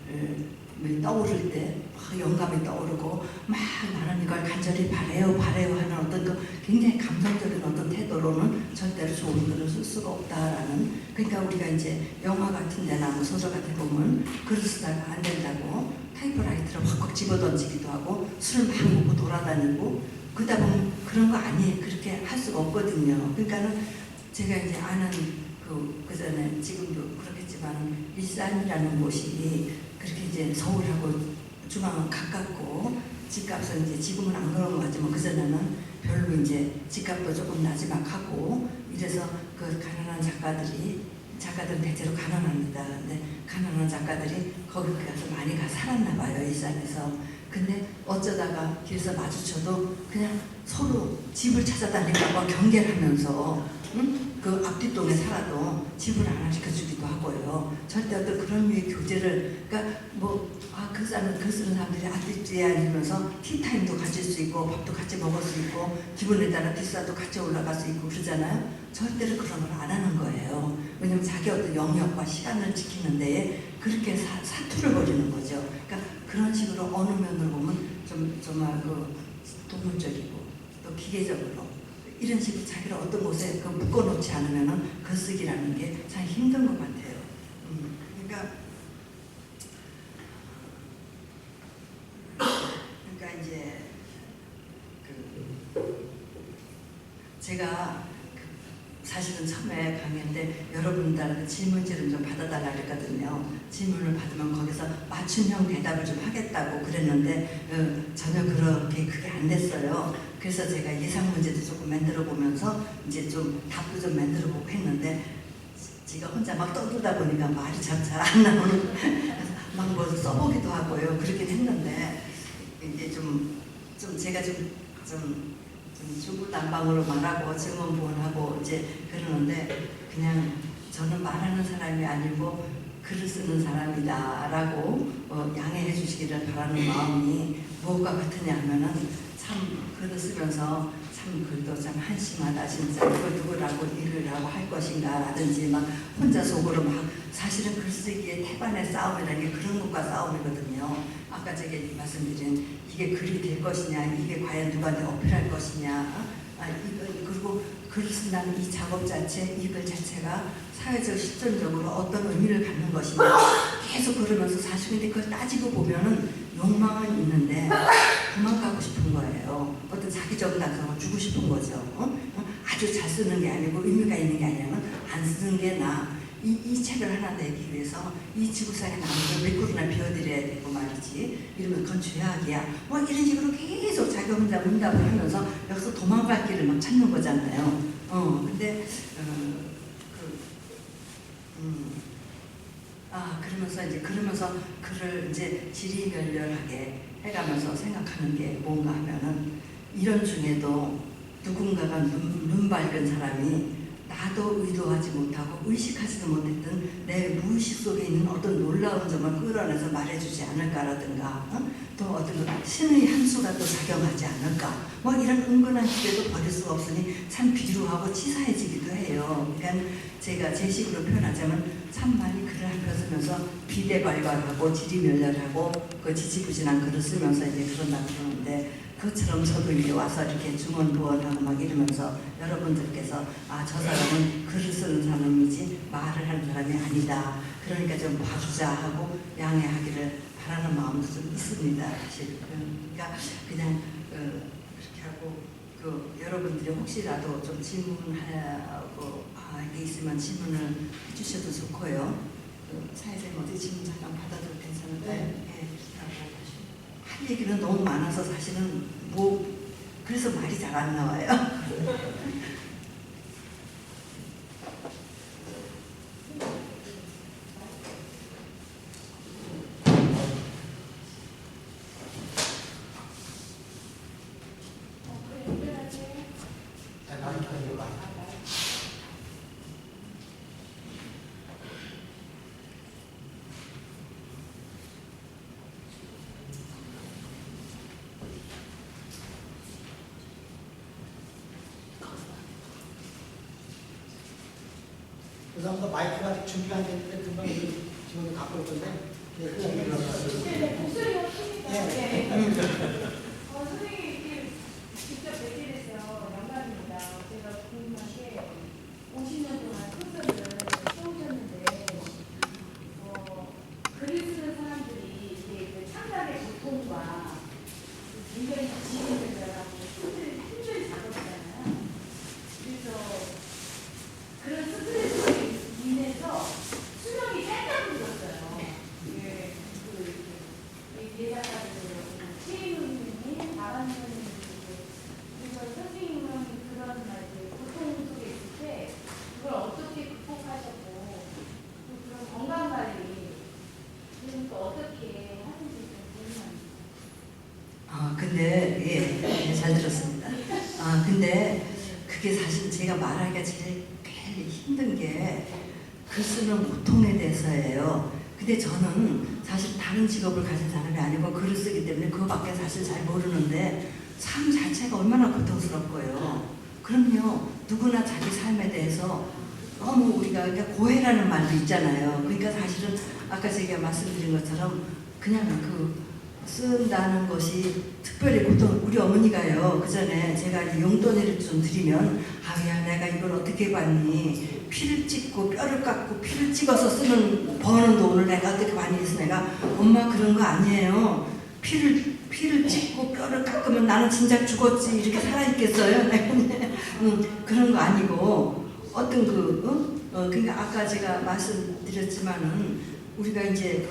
떠오를 때 영감이 떠오르고 막 나는 이걸 간절히 바래요 하는 어떤 그 굉장히 감성적인 어떤 태도로는 절대로 좋은 글을 쓸 수가 없다라는. 그러니까 우리가 이제 영화 같은 데나 뭐 소설 같은 데 보면 글을 쓰다가 안 된다고 타이프라이터를 확확 집어던지기도 하고 술 막 먹고 돌아다니고 그러다 보면 그런 거 아니에요. 그렇게 할 수가 없거든요. 그러니까는 제가 이제 아는 그 전에 지금도 그렇겠지만 일산이라는 곳이 그렇게 이제 서울하고 중앙은 가깝고 집값은 이제 지금은 안 그런 것 같지만 그 전에는 별로 이제 집값도 조금 나지막하고 이래서 그 가난한 작가들은 대체로 가난합니다. 근데 가난한 작가들이 거기 가서 많이 살았나 봐요, 일산에서. 근데 어쩌다가 길에서 마주쳐도 그냥 서로 집을 찾아다니다가 경계를 하면서 그 앞뒷동에 살아도 집을 안 시켜주기도 하고요. 절대 어떤 그런 류의 교제를, 그러니까 그 쓰는 사람들이 앞뒷뒤에 앉으면서 티타임도 가질 수 있고 밥도 같이 먹을 수 있고 기분에 따라 뒷산도 같이 올라갈 수 있고 그러잖아요. 절대로 그런 걸 안 하는 거예요. 왜냐면 자기 어떤 영역과 시간을 지키는 데에 그렇게 사투를 벌이는 거죠. 그러니까 그런 식으로 어느 면으로 보면 정말 그 동물적이고 또 기계적으로 이런 식으로 자기를 어떤 곳에 묶어놓지 않으면은 글쓰기라는 게 참 힘든 것 같아요. 그러니까 이제 제가 사실은 처음에 강의인데 여러분들한테 질문지를 좀 받아달라 그랬거든요. 질문을 받으면 거기서 맞춤형 대답을 좀 하겠다고 그랬는데 전혀 그게 안 됐어요. 그래서 제가 예상 문제도 조금 만들어 보면서 이제 좀 답도 좀 만들어 보고 했는데 제가 혼자 막 떠들다 보니까 말이 잘 안 나오는 막 뭐 써보기도 하고요. 그렇긴 했는데 이제 좀 제가 좀 중구난방으로 말하고 증언부언하고 이제 그러는데 그냥 저는 말하는 사람이 아니고 글을 쓰는 사람이다라고 양해해 주시기를 바라는 마음이 무엇과 같으냐 하면은 참 글을 쓰면서 참 글도 참 한심하다 진짜 이걸 누구라고 읽으라고 할 것인가 라든지 막 혼자 속으로 막 사실은 글쓰기의 태반의 싸움이라는 게 그런 것과 싸움이거든요. 아까 제가 말씀드린 이게 글이 될 것이냐, 이게 과연 누구한테 어필할 것이냐, 그리고 글을 쓴다는 이 작업 자체, 이 글 자체가 사회적 실존적으로 어떤 의미를 갖는 것이냐 계속 그러면서 사실 근데 그걸 따지고 보면은 욕망은 있는데 도망가고 싶은 거예요. 어떤 자기적인 감성을 주고 싶은 거죠. 아주 잘 쓰는 게 아니고 의미가 있는 게 아니라면 안 쓰는 게 나아. 이 책을 하나 내기 위해서 이 지구상의 나무를 몇 그루나 비워드려야 되고 말이지. 이러면 그건 죄악이야. 뭐 이런 식으로 계속 자기 혼자 문답을 하면서 여기서 도망갈 길을 막 찾는 거잖아요. 근데 그러면서 글을 이제 지리멸렬하게 해가면서 생각하는 게 뭔가 하면은 이런 중에도 누군가가 눈 밝은 사람이 나도 의도하지 못하고 의식하지도 못했던 내 무의식 속에 있는 어떤 놀라운 점을 끌어내서 말해주지 않을까라든가 또 어떤 신의 한 수가 또 작용하지 않을까 뭐 이런 은근한 기대도 버릴 수가 없으니 참 비루하고 치사해지기도 해요. 그러니까 제가 제 식으로 표현하자면 참 많이 글을 쓰면서 비대발발하고 지리멸렬하고 그 지지부진한 글을 쓰면서 이제 그런다고 그러는데 그것처럼 저도 이제 와서 이렇게 중언부언하고 막 이러면서 여러분들께서 아, 저 사람은 글을 쓰는 사람이지 말을 하는 사람이 아니다. 그러니까 좀 봐주자 하고 양해하기를 바라는 마음도 좀 있습니다. 사실 그러니까 그냥 그렇게 하고 여러분들이 혹시라도 좀 질문하고 이게 있으면 질문을 해주셔도 좋고요. 사회자님 어디 질문 잠깐 받아도 괜찮은데 네. 할 얘기는 너무 많아서 사실은 그래서 말이 잘 안 나와요. 그래서 마이크가 아직 준비가 안 됐는데 금방 지금 갖고 올 건데. 네, 목소리가 크니까. 네. 선생님이 이렇게 직접 뵙게 돼서 영광입니다. 제가 궁금한 게 50년 동안 소설을 써오셨는데 글을 쓰는 사람들이 이게 창작의 고통과 굉장히 지인들하고 힘든 작업이잖아요. 그래서 그런 스트레스로 인해서 수명이 짧다고 들었어요. 예, 예작가들, 최인우님, 나란님, 그래서 선생님은 그런 고통 속에 있을 때 그걸 어떻게 극복하셨고 또 그런 건강 관리 또 어떻게 하는지 좀 궁금합니다. 근데 잘 들었습니다. 근데 그게 사실 제가 말하기가 제일 힘든 게 글 쓰는 고통에 대해서예요. 근데 저는 사실 다른 직업을 가진 사람이 아니고 글을 쓰기 때문에 그거밖에 사실 잘 모르는데 삶 자체가 얼마나 고통스럽고요. 그럼요, 누구나 자기 삶에 대해서 너무 우리가 그러니까 고해라는 말도 있잖아요. 그러니까 사실은 아까 제가 말씀드린 것처럼 그냥 쓴다는 것이 특별히 고통, 우리 어머니가요, 그 전에 제가 이제 용돈을 좀 드리면, 야, 내가 이걸 어떻게 받니? 피를 찍고 뼈를 깎고 피를 찍어서 버는 돈을 내가 어떻게 받니? 해서 내가, 엄마 그런 거 아니에요. 피를 찍고 뼈를 깎으면 나는 진작 죽었지. 이렇게 살아있겠어요? 그런 거 아니고, 그러니까 아까 제가 말씀드렸지만은, 우리가 이제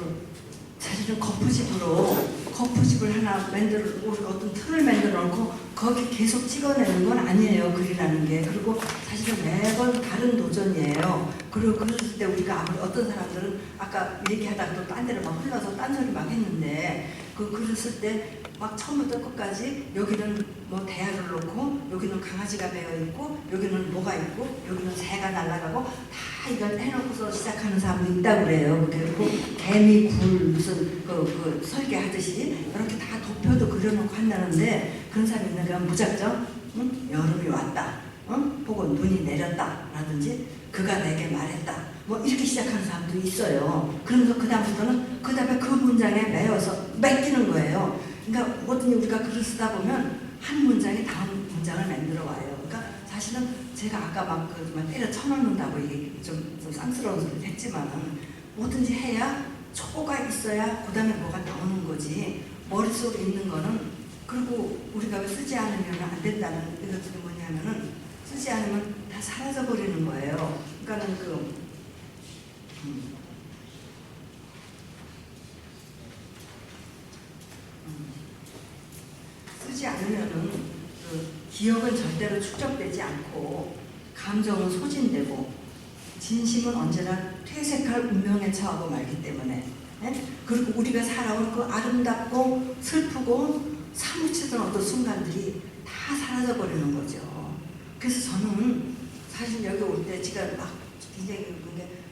사실은 거푸집을 하나 어떤 틀을 만들어 놓고 거기 계속 찍어내는 건 아니에요. 글이라는 게. 그리고 사실은 매번 다른 도전이에요. 그리고 그랬을 때 우리가 어떤 사람들은 아까 얘기하다가 또 딴 데로 막 흘러서 딴소리 막 했는데 그랬을 때 막 처음부터 끝까지 여기는 뭐 대야를 놓고 여기는 강아지가 배어있고 여기는 뭐가 있고 여기는 새가 날아가고 다 이걸 해놓고서 시작하는 사람도 있다고 그래요. 그리고 개미 굴 무슨 설계하듯이 이렇게 다 도표도 그려놓고 한다는데 그런 사람이 있는 게 무작정 여름이 왔다, 혹은 눈이 내렸다 라든지 그가 내게 말했다 뭐 이렇게 시작하는 사람도 있어요. 그러면서 그 다음에 그 문장에 매여서 맡기는 거예요. 그러니까 뭐든지 우리가 글을 쓰다 보면 한 문장이 다음 문장을 만들어 와요. 그러니까 사실은 제가 아까 막 때려 쳐넣는다고 이게 좀 쌍스러운 소리를 했지만 뭐든지 해야 초가 있어야 그 다음에 뭐가 나오는 거지. 머릿속에 있는 거는 그리고 우리가 왜 쓰지 않으면 안 된다는 이것들이 뭐냐면은 쓰지 않으면 다 사라져 버리는 거예요. 그러니까는 쓰지 않으면은 기억은 절대로 축적되지 않고 감정은 소진되고 진심은 언제나 퇴색할 운명에 처하고 말기 때문에 그리고 우리가 살아온 그 아름답고 슬프고 사무치던 어떤 순간들이 다 사라져 버리는 거죠. 그래서 저는 사실 여기 올 때 제가 막 굉장히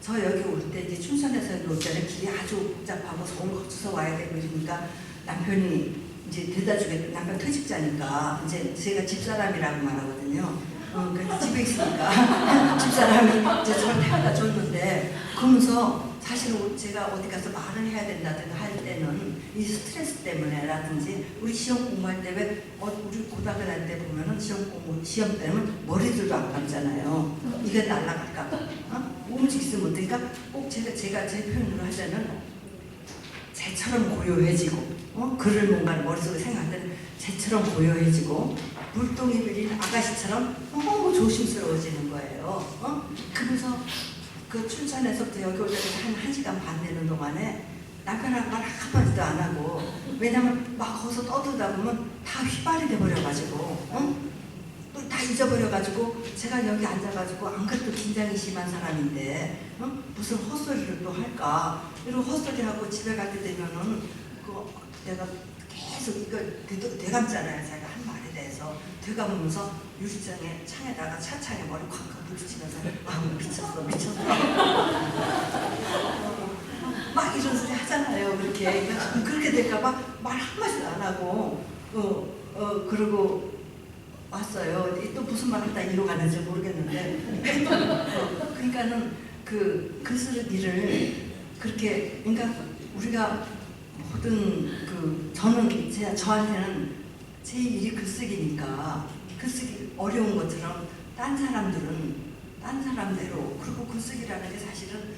저 여기 올 때 이제 춘천에서 올 때는 길이 아주 복잡하고 서울 거쳐서 와야 되고 이러니까 남편이 이제 데려다 주겠다. 남편 퇴직자니까 이제 제가 집사람이라고 말하거든요. 그래서 집에 있으니까 집사람이 이제 저를 데려다 줬는데 그러면서 사실은 제가 어디 가서 말을 해야 된다든가 할 때는 이 스트레스 때문에라든지 우리 시험 공부할 때 왜 우리 고등학교 다닐 때 보면은 시험 때는 머리들도 안 감잖아요. 이게 날아갈까 봐. 움직 있으면 못하니까 꼭 제가 제 표현으로 하자면 새처럼 고요해지고 글을 뭔가 머릿속에 생각할 때는 새처럼 고요해지고 물동이 밀린 아가씨처럼 너무 조심스러워지는 거예요. 그래서 그 춘천에서부터 여기 올 때까지 한 1시간 반 되는 동안에 남편하고 말 한마디도 안 하고 왜냐면 막 거기서 떠들다 보면 다 휘발이 돼버려가지고 다 잊어버려가지고 제가 여기 앉아가지고 안 그래도 긴장이 심한 사람인데 무슨 헛소리를 또 할까 이러고 헛소리하고 집에 갈 때 되면은 내가 계속 이거 되감잖아요. 제가 한 말에 대해서 되감으면서 유리창에 창에다가 차창에 머리 콱콱 부딪히면서 미쳤어 막 이런 소리 하잖아요. 그렇게 될까봐 말 한마디도 안 하고 그러고 왔어요. 또 무슨 말 하다 이러고 가는지 모르겠는데 그러니까는 그 글쓰는 일을 그렇게 그러니까 우리가 모든 저는 저한테는 제 일이 글쓰기니까 글쓰기 어려운 것처럼 딴 사람들은 딴 사람대로 그리고 글쓰기라는 게 사실은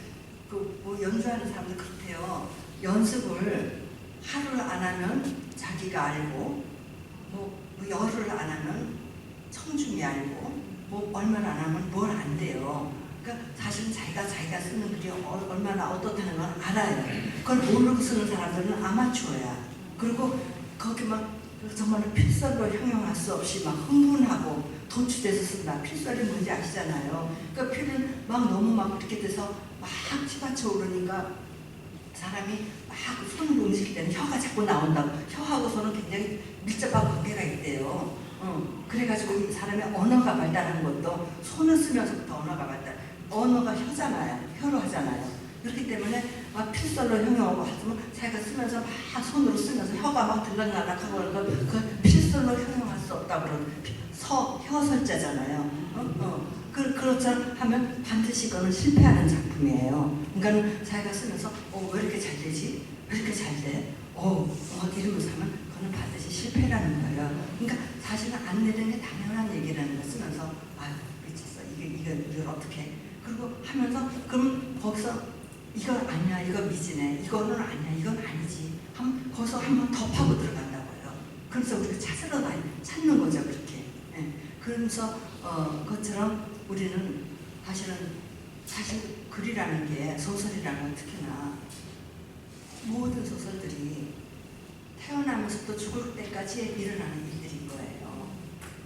뭐 연주하는 사람들 그렇대요. 연습을 하루를 안 하면 자기가 알고 뭐 열흘 안 하면 청중이 알고 뭐 얼마나 안 하면 뭘 안 돼요. 그러니까 사실은 자기가 쓰는 글이 얼마나 어떻다는 건 알아요. 그걸 모르고 쓰는 사람들은 아마추어야. 그리고 거기 막 정말 필설로 형용할 수 없이 막 흥분하고 도취돼서 쓴다. 필설이 뭔지 아시잖아요. 그러니까 필은 막 너무 막 이렇게 돼서 막 치받쳐 오르니까 사람이 막 손을 움직일 때는 혀가 자꾸 나온다고. 혀하고 손은 굉장히 밀접한 관계가 있대요. 그래가지고 이 사람의 언어가 발달하는 것도 손을 쓰면서부터 언어가 발달. 언어가 혀잖아요. 혀로 하잖아요. 그렇기 때문에 막 필설로 형용하고 하지만 자기가 쓰면서 막 손으로 쓰면서 혀가 막 들락날락하고 그러니까 그 필설로 형용할 수 없다고 그러는 혀설자잖아요. 그렇죠 하면 반드시 그거는 실패하는 작품이에요. 그러니까 자기가 쓰면서 왜 이렇게 잘 되지? 왜 이렇게 잘 돼? 이러면서 하면 그거는 반드시 실패라는 거예요. 그러니까 사실은 안 내리는 게 당연한 얘기라는 걸 쓰면서 아유 미쳤어. 이걸 어떻게 그리고 하면서 그럼 거기서 이건 아니야, 이거 미지네, 이거는 아니야, 이건 아니지. 거기서 한번 더 파고 들어간다고요. 그래서 우리가 찾는 거죠, 그렇게. 예. 그러면서 그것처럼 우리는 사실 글이라는 게 소설이라는 건 특히나 모든 소설들이 태어나면서부터 죽을 때까지 일어나는 일들인 거예요.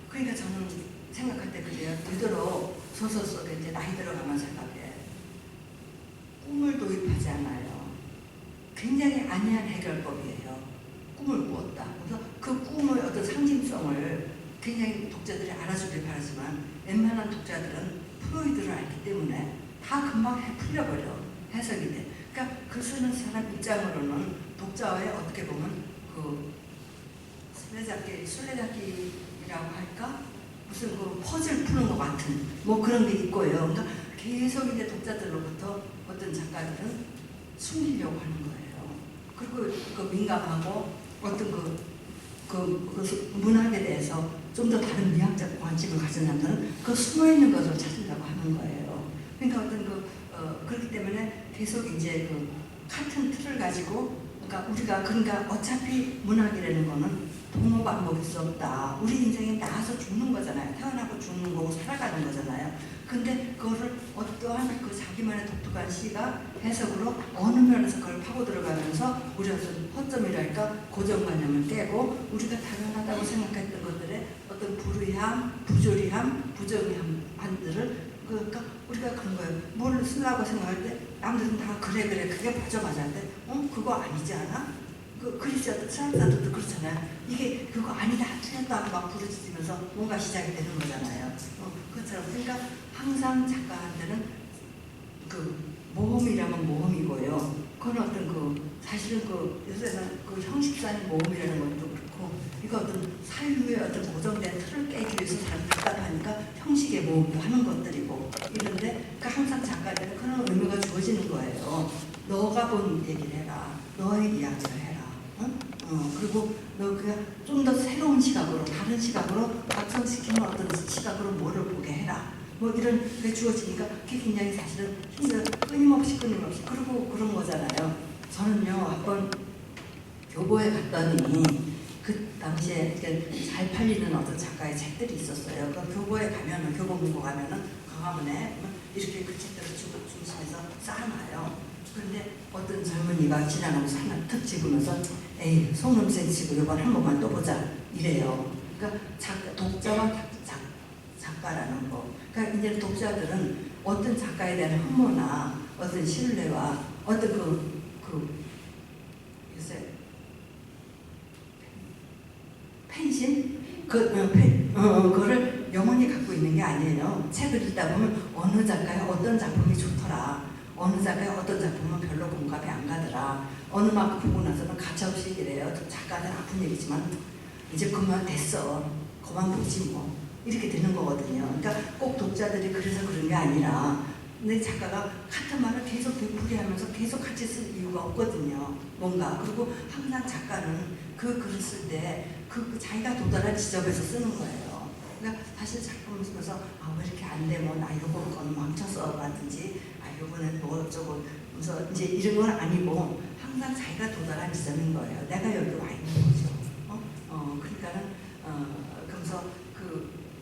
그러니까 저는 생각할 때 그래요. 되도록 소설 속에 이제 나이 들어가면 생각해. 꿈을 도입하지 않아요. 굉장히 안이한 해결법이에요. 꿈을 꾸었다. 그래서 그 꿈의 어떤 상징성을 굉장히 독자들이 알아주길 바라지만 웬만한 독자들은 프로이드를 알기 때문에 다 금방 풀려버려. 해석이 돼. 그러니까 글 쓰는 사람 입장으로는 독자와의 어떻게 보면 그 술래잡기라고 할까? 무슨 퍼즐 푸는 것 같은 뭐 그런 게 있고요. 그러니까 계속 이제 독자들로부터 어떤 작가들은 숨기려고 하는 거예요. 그리고 민감하고 어떤 그 문학에 대해서 좀 더 다른 미학적 관심을 가진 사람들은 그 숨어있는 것을 찾으려고 하는 거예요. 그러니까 어떤 그렇기 때문에 계속 이제 같은 틀을 가지고 그러니까 어차피 문학이라는 거는 동호반복일 수 없다. 우리 인생이 나와서 죽는 거잖아요. 태어나고 죽는 거고 살아가는 거잖아요. 근데 그거를 어떠한 자기만의 독특한 시가 해석으로 어느 면에서 그걸 파고 들어가면서 우리 어떤 허점이랄까 고정관념을 깨고 우리가 당연하다고 생각했던 것들의 어떤 불의함, 부조리함, 부정함들을 그러니까 우리가 그런 거예요. 뭘 쓰려고 생각할 때 남들은 다 그래 그게 맞아 하는데 그거 아니지 않아? 그리스어도 트란사도도 그렇잖아요. 이게 그거 아니다 틀렸다 하고 막 부르짖으면서 뭔가 시작이 되는 거잖아요. 그것처럼 그러니까 항상 작가한테는 모험이라면 모험이고요. 그건 어떤 사실은 요새는 형식상의 모험이라는 것도 그렇고 이거 어떤 사유의 어떤 고정된 틀을 깨기 위해서 사람 답답하니까 형식의 모험도 하는 것들이고 이런데 항상 작가들은 그런 의미가 주어지는 거예요. 너가 본 얘기를 해라. 너의 이야기를 해라. 그리고 너 그냥 좀 더 새로운 시각으로, 다른 시각으로 각성시키는 어떤 시각으로 뭐를 보게 해라. 뭐 이런 게 주어지니까 그게 굉장히 사실은 힘들어. 끊임없이 그리고 그런 거잖아요. 저는요 한번 교보에 갔더니 그 당시에 잘 팔리는 어떤 작가의 책들이 있었어요. 그 교보에 가면은, 교보문고 가면은 광화문에 이렇게 그 책들을 중심에서 쌓아놔요. 그런데 어떤 젊은이가 지나가면서 하나 툭 집으면서 에이 송름생 치고 이번 한 번만 또 보자 이래요. 그러니까 독자와 작가라는 거. 그러니까 이제 독자들은 어떤 작가에 대한 흠모나 어떤 신뢰와 어떤 요새 팬심? 그거를 영원히 갖고 있는 게 아니에요. 책을 읽다 보면 어느 작가의 어떤 작품이 좋더라. 어느 작가의 어떤 작품은 별로 공감이 안 가더라. 어느 만큼 보고 나서는 가차없이 얘기를 해요. 작가는 아픈 얘기지만 이제 그만 됐어. 그만 보지 뭐. 이렇게 되는 거거든요. 그러니까 꼭 독자들이 그래서 그런 게 아니라 내 작가가 같은 말을 계속 되풀이하면서 계속 같이 쓸 이유가 없거든요. 뭔가. 그리고 항상 작가는 그 글을 쓸 때 그 자기가 도달한 지점에서 쓰는 거예요. 그러니까 사실 작품을 쓰면서 왜 이렇게 안 돼? 뭐 나 요거 건 망쳐서 라든지 요거는 뭐 어쩌고 그래서 이제 이런 건 아니고 항상 자기가 도달한 지점인 거예요. 내가 여기 와 있는 거죠. 그러니까는 그래서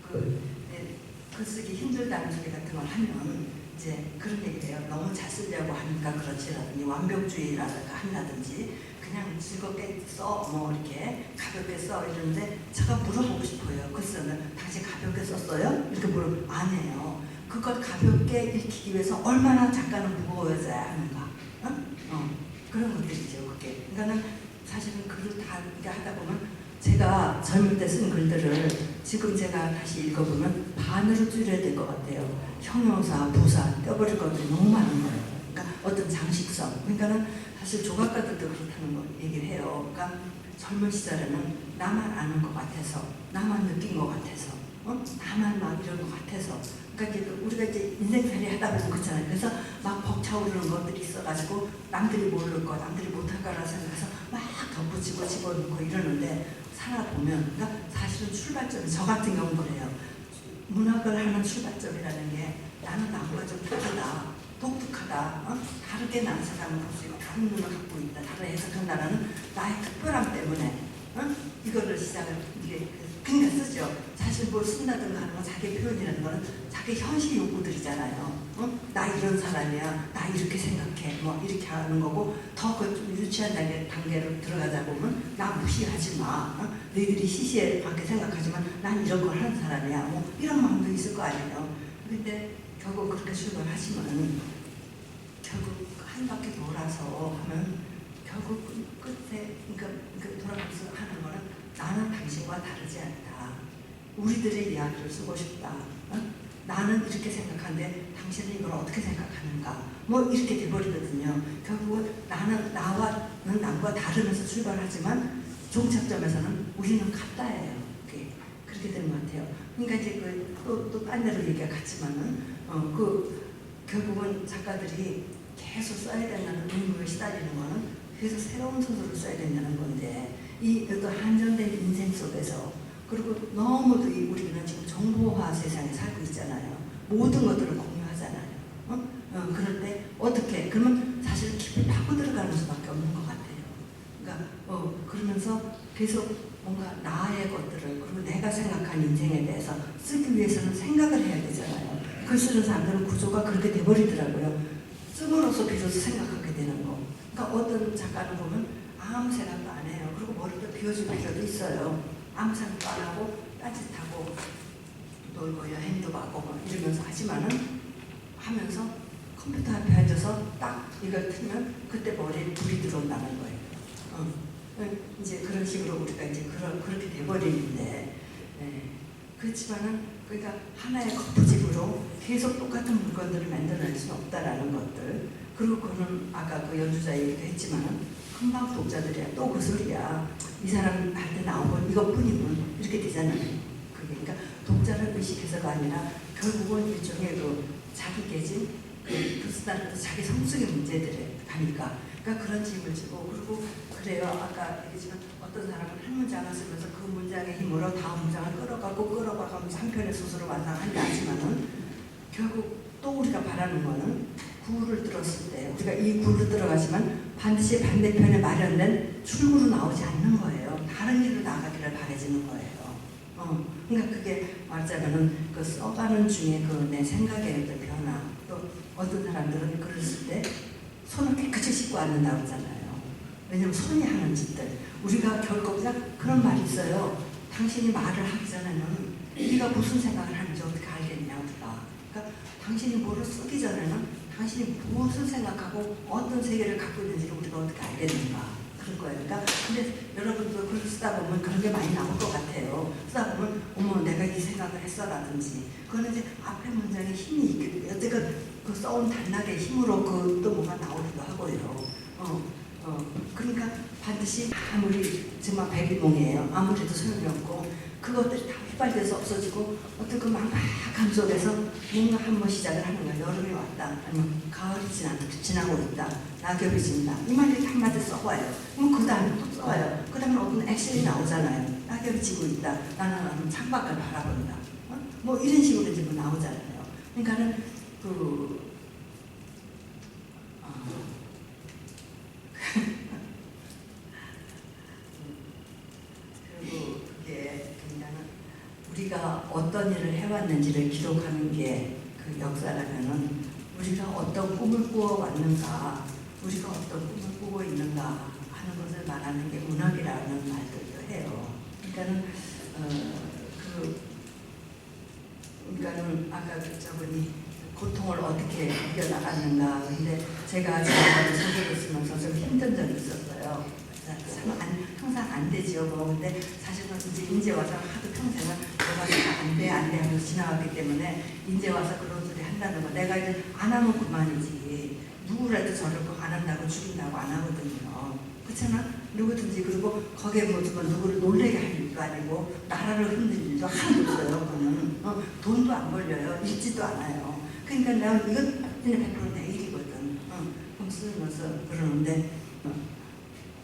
글 쓰기 힘들다는 소리 같은 걸 하면 이제 그런 얘기를 해요. 너무 잘 쓰려고 하니까 그렇지라든지 완벽주의라든가 한다든지 그냥 즐겁게 써 뭐 이렇게 가볍게 써 이러는데 제가 물어보고 싶어요. 글 쓰는 당신 가볍게 썼어요? 이렇게 물어보면 안 해요. 그걸 가볍게 읽히기 위해서 얼마나 작가는 무거워져야 하는가? 그런 것들이죠. 그게. 그러니까는 사실은 글을 다 이렇게 하다 보면 제가 젊을 때 쓴 글들을 지금 제가 다시 읽어보면 반으로 줄여야 될 것 같아요. 형용사, 부사, 떼버릴 것들이 너무 많은 거예요. 그러니까 어떤 장식성. 그러니까는 사실 조각가들도 그렇다는 거 얘기를 해요. 그러니까 젊은 시절에는 나만 아는 것 같아서, 나만 느낀 것 같아서, 나만 막 이런 것 같아서. 그러니까 이제 우리가 이제 인생살이 하다 보면 그렇잖아요. 그래서 막 벅차오르는 것들이 있어가지고 남들이 모를 거, 남들이 못할 거라 생각해서 막 덧붙이고 집어넣고 이러는데 살아보면, 그러니까 사실은 출발점이 저 같은 경우는 그래요. 문학을 하는 출발점이라는 게 나는 남과 좀 다르다. 독특하다. 다르게 난 사람을 볼 수 있고 다른 눈을 갖고 있다. 다른 해석한다는 나의 특별함 때문에 이거를 시작을 이게 그러니까 쓰죠. 사실 뭘 쓴다든가 하는 건 자기 표현이라는 거는 자기 현실 욕구들이잖아요. 나 이런 사람이야. 나 이렇게 생각해. 뭐 이렇게 하는 거고 더 그 유치한 단계로 들어가다 보면 나 무시하지 마. 너희들이 시시하게 생각하지만 난 이런 걸 하는 사람이야. 뭐 이런 마음도 있을 거 아니에요. 근데 결국 그렇게 출발하지만 결국 한 바퀴 돌아서 하면 결국 끝에 그러니까 돌아가면서 하는 거는 나는 당신과 다르지 않다. 우리들의 이야기를 쓰고 싶다. 나는 이렇게 생각하는데 당신은 이걸 어떻게 생각하는가? 뭐 이렇게 돼버리거든요. 결국은 나는 나와는 남과 다르면서 출발하지만 종착점에서는 우리는 같다예요. 그렇게 되는 것 같아요. 그러니까 이제 또 딴 데로 얘기가 같지만은 결국은 작가들이 계속 써야 된다는 의무에 시달리는 거는 그래서 새로운 소설을 써야 된다는 건데 이 어떤 한정된 인생 속에서 그리고 너무도 우리는 지금 정보화 세상에 살고 있잖아요. 모든 것들을 공유하잖아요. 그럴 때 어떻게 그러면 사실 깊이 파고 들어가는 수밖에 없는 것 같아요. 그러니까 그러면서 계속 뭔가 나의 것들을 그리고 내가 생각한 인생에 대해서 쓰기 위해서는 생각을 해야 되잖아요. 글 쓰는 사람들은 구조가 그렇게 돼버리더라고요. 씀으로써 비로소 생각하게 되는 거. 그러니까 어떤 작가는 보면 아무 생각도 안 해요. 그리고 머리도 비워줄 필요도 있어요. 아무 생각도 안 하고 딴짓하고 놀고 여행도 가고 뭐 이러면서 하지만은 하면서 컴퓨터 앞에 앉아서 딱 이걸 틀면 그때 머리에 불이 들어온다는 거예요. 이제 그런 식으로 우리가 이제 그렇게 돼버리는데 그렇지만은 그러니까 하나의 거푸집으로 계속 똑같은 물건들을 만들어낼 수는 없다라는 것들. 그리고 그는 아까 그 연주자 얘기도 했지만은 금방 독자들이야 또 그 소리야. 이 사람 할 때 나온 건 이것뿐이면 이렇게 되잖아요. 그게 그러니까 독자를 의식해서가 아니라 결국은 일종의 그 자기 깨진 그 비슷한 자기 성숙의 문제들에 가니까. 그러니까 그런 짐을 지고 그리고 그래요. 아까 얘기했지만 어떤 사람은 한 문장을 쓰면서 그 문장의 힘으로 다음 문장을 끌어가면서 한 편의 소설을 완성한다 하지만은 결국 또 우리가 바라는 거는 구를 들었을 때 우리가 이 구를 들어가지만 반드시 반대편에 마련된 출구로 나오지 않는 거예요. 다른 길로 나가기를 바라지는 거예요. 그러니까 그게 말하자면은 그 써가는 중에 그 내 생각의 어떤 변화, 또 어떤 사람들은 글을 쓸 때 손을 깨끗이 씻고 앉는다고 그러잖아요. 왜냐면 손이 하는 짓들. 우리가 결국 그런 말이 있어요. 당신이 말을 하기 전에는 네가 무슨 생각을 하는지 어떻게 알겠냐 우리가. 그러니까 당신이 뭐를 쓰기 전에는 당신이 무엇을 생각하고 어떤 세계를 갖고 있는지를 우리가 어떻게 알겠는가. 그런 거예요. 그러니까 근데 여러분도 글을 쓰다 보면 그런 게 많이 나올 것 같아요. 쓰다 보면 어머 내가 이 생각을 했어라든지 그거는 이제 앞에 문장에 힘이 있기 때문에 어쨌든 그 써온 단락의 힘으로 그 또 뭐가 나오기도 하고요. 그러니까 반드시 아무리 정말 백일몽이에요. 아무래도 소용이 없고 그것들이 다 휘발돼서 없어지고 어떤 그 막막함 속에서 뭔가 한번 시작을 하는 거예요. 여름이 왔다 아니면 가을이 지나고 있다. 낙엽이 진다. 이 말을 한마디 써봐요. 그럼 그 다음에 또 써요. 그 다음에 어떤 액션이 나오잖아요. 낙엽이 지고 있다. 나는 창밖을 바라본다. 뭐 이런 식으로 이제 뭐 나오잖아요. 그러니까는 그리고 그게 그냥 우리가 어떤 일을 해왔는지를 기록하는 게 그 역사라면은 우리가 어떤 꿈을 꾸어왔는가, 우리가 어떤 꿈을 꾸고 있는가 하는 것을 말하는 게 문학이라는 말들도 해요. 그러니까는 아까 저분이 고통을 어떻게 이겨나갔는가. 근데 제가 소설을 쓰면서 좀 힘든 적이 있었어요. 항상 안 되지요. 뭐. 근데 사실은 이제 와서 하도 평생은 내가 안 돼 하면서 지나갔기 때문에 이제 와서 그런 소리 한다는 거. 내가 이제 안 하면 그만이지. 누구라도 저를 안 한다고 죽인다고 안 하거든요. 그렇잖아? 누구든지. 그리고 거기에 뭐 누구를 놀래게 할 일도 아니고 나라를 흔들 일도 하나도 없어요. 그거는 돈도 안 벌려요. 읽지도 않아요. 그러니까 나는 이건 100% 내 일이거든. 그럼 쓰면서 그러는데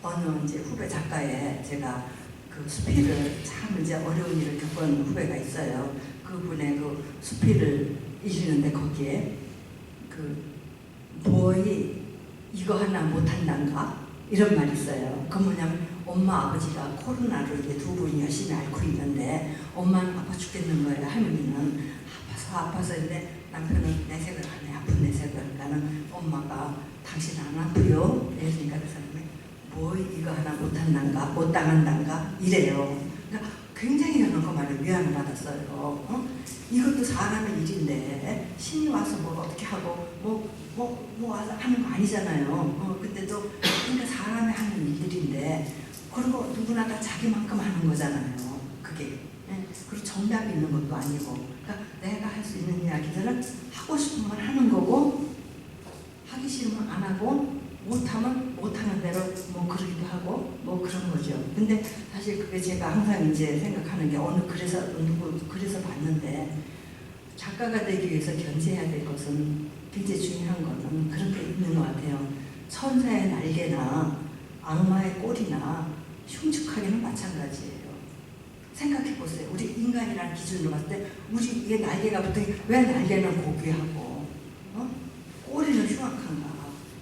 어느 이제 후배 작가에 제가 그 수필을 참 이제 어려운 일을 겪은 후배가 있어요. 그분의 그 수필을 읽는데 거기에 그 뭐이 이거 하나 못한단가 이런 말이 있어요. 그 뭐냐면 엄마 아버지가 코로나로 이제 두 분이 열심히 앓고 있는데 엄마는 아파 죽겠는 거예요. 할머니는 아파서인데 남편은 내색을 하네. 아픈 내색을. 그러니까는 엄마가 당신 안 아프요? 이러니까 그 사람이 뭐 이거 하나 못한단가 못 당한단가 이래요. 그러니까 굉장히 저는 그 말을 위안을 받았어요. 이것도 사람의 일인데 신이 와서 뭘 어떻게 하고 뭐 와서 하는 거 아니잖아요. 근데도 그러니까 사람이 하는 일들인데 그리고 누구나 다 자기만큼 하는 거잖아요. 그게 그리고 정답이 있는 것도 아니고 그러니까 내가 할 수 있는 이야기들은 하고 싶으면 하는 거고 하기 싫으면 안 하고 못하면 못하는 대로 뭐 그러기도 하고 뭐 그런 거죠. 근데 사실 그게 제가 항상 이제 생각하는 게 어느 글에서 봤는데 작가가 되기 위해서 견지해야 될 것은 굉장히 중요한 거는 그런 게 있는 것 같아요. 천사의 날개나 악마의 꼬리나 흉측하기는 마찬가지예요. 생각해 보세요. 우리 인간이라는 기준으로 봤을 때 우리 이게 날개가 붙으니 왜 날개는 고귀하고 꼬리는 흉악한가?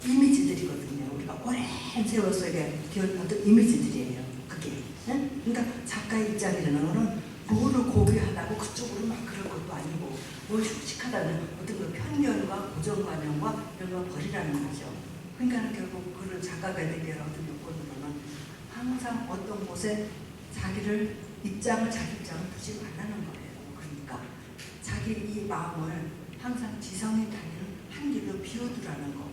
이미지들이거든요. 우리가 오랜 세월 속에 기억했던 이미지들이에요. 그게. 그러니까 작가의 입장이라는 거는 뭐를 고귀하다고 그쪽으로 막 그럴 것도 아니고 뭘 흉측하다는 어떤 그 편견과 고정관념과 이런 걸 버리라는 거죠. 그러니까 결국 그런 작가가 되기 위한 어떤 요건으로는 항상 어떤 곳에 자기 입장을 두지 말라는 거예요. 그러니까 자기 이 마음을 항상 지성에 다니는 한 길로 비워두라는 거.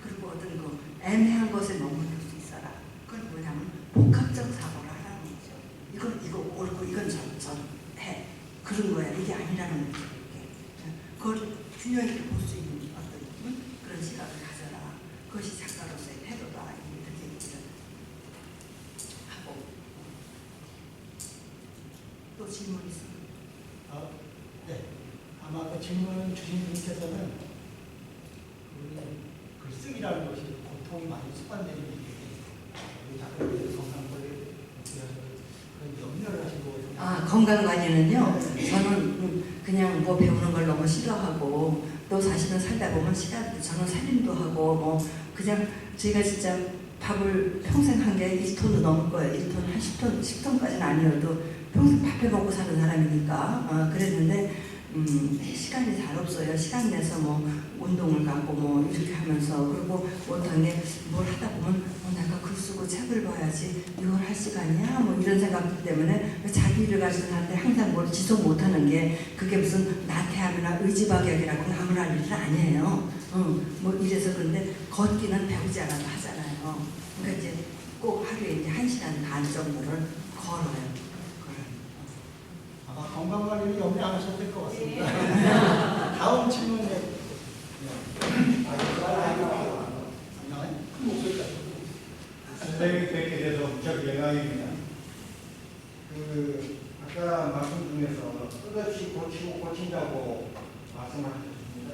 그리고 어떤 그 애매한 것에 머무를 수 있어라. 그건 뭐냐면 복합적 사고를 하라는 거죠. 이거 옳고 이건 해. 그런 거야. 이게 아니라는 거죠. 그걸 균형 있게 볼 수 있는 어떤 그런 시각을 가져라. 그것이 작가로서의 태도다. 이렇게 얘기를 하고 또 질문 있습니다. 네. 아마 그 질문 주신 분께서는 글쓰기라는 것이 보통이 많이 습관되는 얘기예요. 우리 작가님들 건강관리 그런 염려를 하시고. 아, 건강관리는요. 저는 그냥 뭐 배우는 걸 너무 싫어하고 또 사실은 살다 보면 저는 살림도 하고 뭐 그냥 제가 진짜 밥을 평생 한 게 1톤도 넘을 거예요. 1톤, 한 10톤, 10톤까지는 아니어도 평생 밥해 먹고 사는 사람이니까 그랬는데 시간이 잘 없어요. 시간 내서 뭐 운동을 갖고 뭐 이렇게 하면서 그리고 못하게 뭘 하다 보면 내가 글 쓰고 책을 봐야지 이걸 할 시간이야 뭐 이런 생각들 때문에 자기 일을 가지고 사는데 항상 뭘 지속 못하는 게 그게 무슨 나태함이나 의지박약이라고 남을 할 일은 아니에요. 뭐 이래서 그런데 걷기는 배우지 않아도 하잖아요. 그러니까 이제 꼭 하루에 이제 1시간 반 정도를 걸어요. 아마 건강관리는 염려 안 하셔도 될 것 같습니다. 다음 질문에 큰 목소리가 선생님이 뵙게 돼서 무척 영광입니다. 아까 말씀 중에서 끝없이 고치고 고친다고 말씀하셨습니다.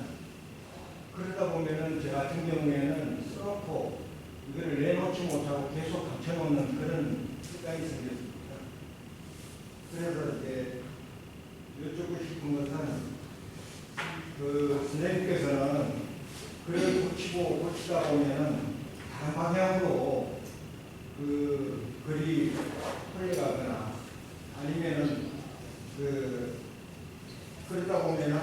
그러다 보면은 저 같은 경우에는 써놓고 이거를 내놓지 못하고 계속 감춰놓는 그런 습관이 생겼습니다. 그래서 이제 여쭙고 싶은 것은 선생님께서는 글을 고치고 고치다 보면은 다른 방향으로 글이 흘러가거나 아니면은 그러다 보면은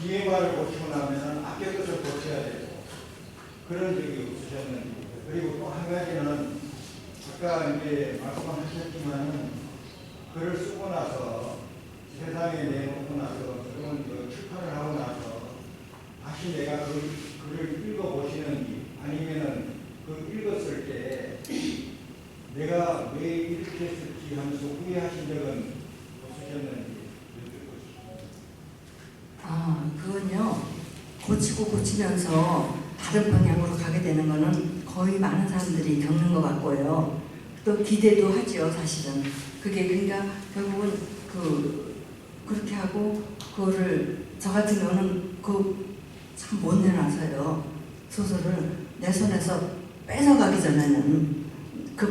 뒤에 말을 고치고 나면은 앞에 것을 고쳐야 되고 그런 적이 없으셨는지. 그리고 또 한 가지는 아까 이제 말씀하셨지만은 글을 쓰고 나서 세상에 내놓고 나서 그런 출판을 하고 나서 다시 내가 그 글을 읽어보시는지 아니면은 그 읽었을 때 내가 왜 이렇게 했을지 하면서 후회하신 적은 없으셨는지 여쭙고 싶습니다. 아, 그건요. 고치고 고치면서 다른 방향으로 가게 되는 거는 거의 많은 사람들이 겪는 것 같고요. 또 기대도 하죠, 사실은. 그게 그러니까 결국은 그렇게 하고 그거를 저 같은 경우는 참 못 내놔서요. 소설을 내 손에서 뺏어가기 전에는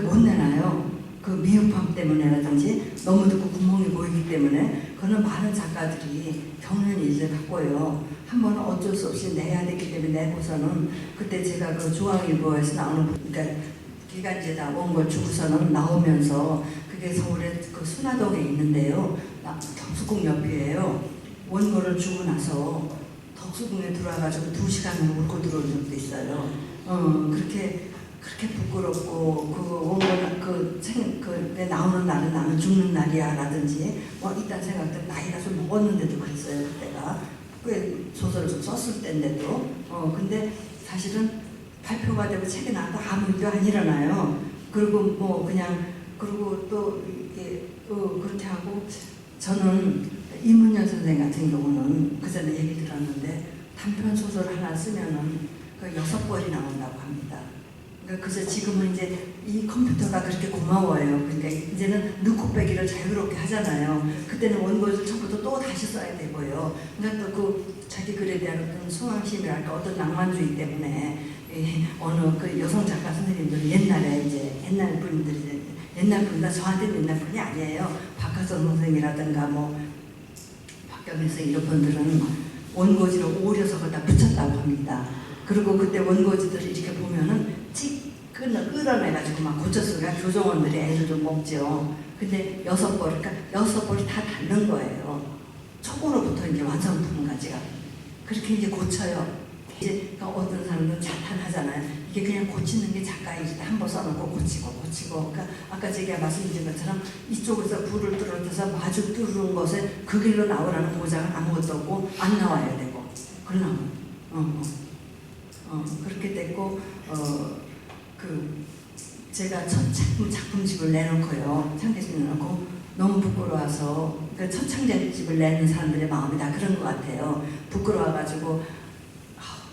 못 내놔요. 미흡함 때문에라든지 너무 듣고 구멍이 보이기 때문에 그거는 많은 작가들이 겪는 일을 갖고요. 한 번은 어쩔 수 없이 내야 되기 때문에 내고서는 그때 제가 중앙일보에서 나오는 그러니까 기간제다 원고 주고서는 나오면서 그게 서울의 순화동에 있는데요. 덕수궁 옆이에요. 원고를 주고 나서 덕수궁에 들어와가지고 2시간을 울고 들어온 적도 있어요. 그렇게 부끄럽고 원고 나오는 날은 나는 죽는 날이야 라든지 뭐 이딴 생각들 나이가 좀 먹었는데도 그랬어요. 그때가 꽤 소설을 좀 썼을 때인데도 근데 사실은 발표가 되고 책이 나와도 아무 일도 안 일어나요. 그리고 뭐 그냥 그리고 또 이게 그렇게 하고 저는 이문열 선생 같은 경우는 그 전에 얘기 들었는데 단편 소설 하나 쓰면은 6권이 나온다고 합니다. 그러니까 그래서 지금은 이제 이 컴퓨터가 그렇게 고마워요. 그러니까 이제는 넣고 빼기를 자유롭게 하잖아요. 그때는 원고를 처음부터 또 다시 써야 되고요. 그러니까 또 자기 글에 대한 어떤 수강심이랄까 어떤 낭만주의 때문에 어느 여성 작가 선생님들은 옛날 분들 저한테는 옛날 분이 아니에요. 박하선 선생이라든가 뭐 박경희 선생 이런 분들은 원고지를 오려서 거기다 붙였다고 합니다. 그리고 그때 원고지들을 이렇게 보면은 끌어내가지고 막 고쳤으니까 교정원들이 애를 좀 먹죠. 근데 6벌, 그러니까 6벌이 다 닳는 거예요. 초고로부터 이제 완성품까지가. 그렇게 이제 고쳐요. 이제 어떤 사람은 자탄하잖아요. 이게 그냥 고치는 게 작가의 일이다. 한 번 써놓고 고치고. 그러니까 아까 제가 말씀드린 것처럼 이쪽에서 불을 뚫어서 마주 뚫은 것에 그 길로 나오라는 보장은 아무것도 없고 안 나와야 되고. 그러면 그렇게 됐고 제가 첫 작품집을 내놓고요. 창작집을 내놓고 너무 부끄러워서 그러니까 첫 창작집을 내는 사람들의 마음이 다 그런 것 같아요. 부끄러워가지고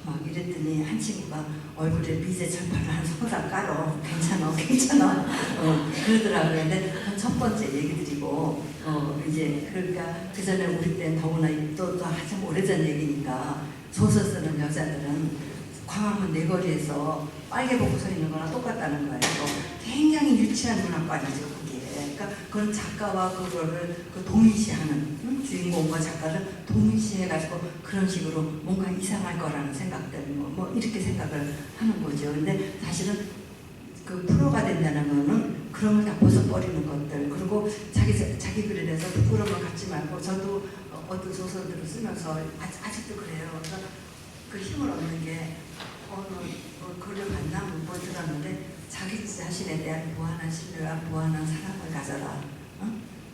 막 이랬더니 한 친구가 얼굴에 미제 철판을 한 손가락 깔어. 괜찮아. 그러더라고요. 근데 첫 번째 얘기 드리고 이제 그러니까 그 전에 우리 때는 더구나 또 한참 오래전 얘기니까 소설 쓰는 여자들은 광화문 내거리에서 빨개 벗고 서 있는 거나 똑같다는 거예요. 굉장히 유치한 문학관이죠, 그게. 그러니까 그런 작가와 그거를 그 동일시하는 주인공과 작가를 동일시해가지고 그런 식으로 뭔가 이상할 거라는 생각 때문에 뭐 이렇게 생각을 하는 거죠. 근데 사실은 그 프로가 된다는 거는 그런 걸 다 벗어버리는 것들, 그리고 자기 글에 대해서 부끄러움을 갖지 말고, 저도 어떤 소설들을 쓰면서 아직도 그래요. 그래서 그 힘을 얻는 게 글을 만나 뭐 들었는데 자기 자신에 대한 무한한 신뢰와 무한한 사랑을 가져라.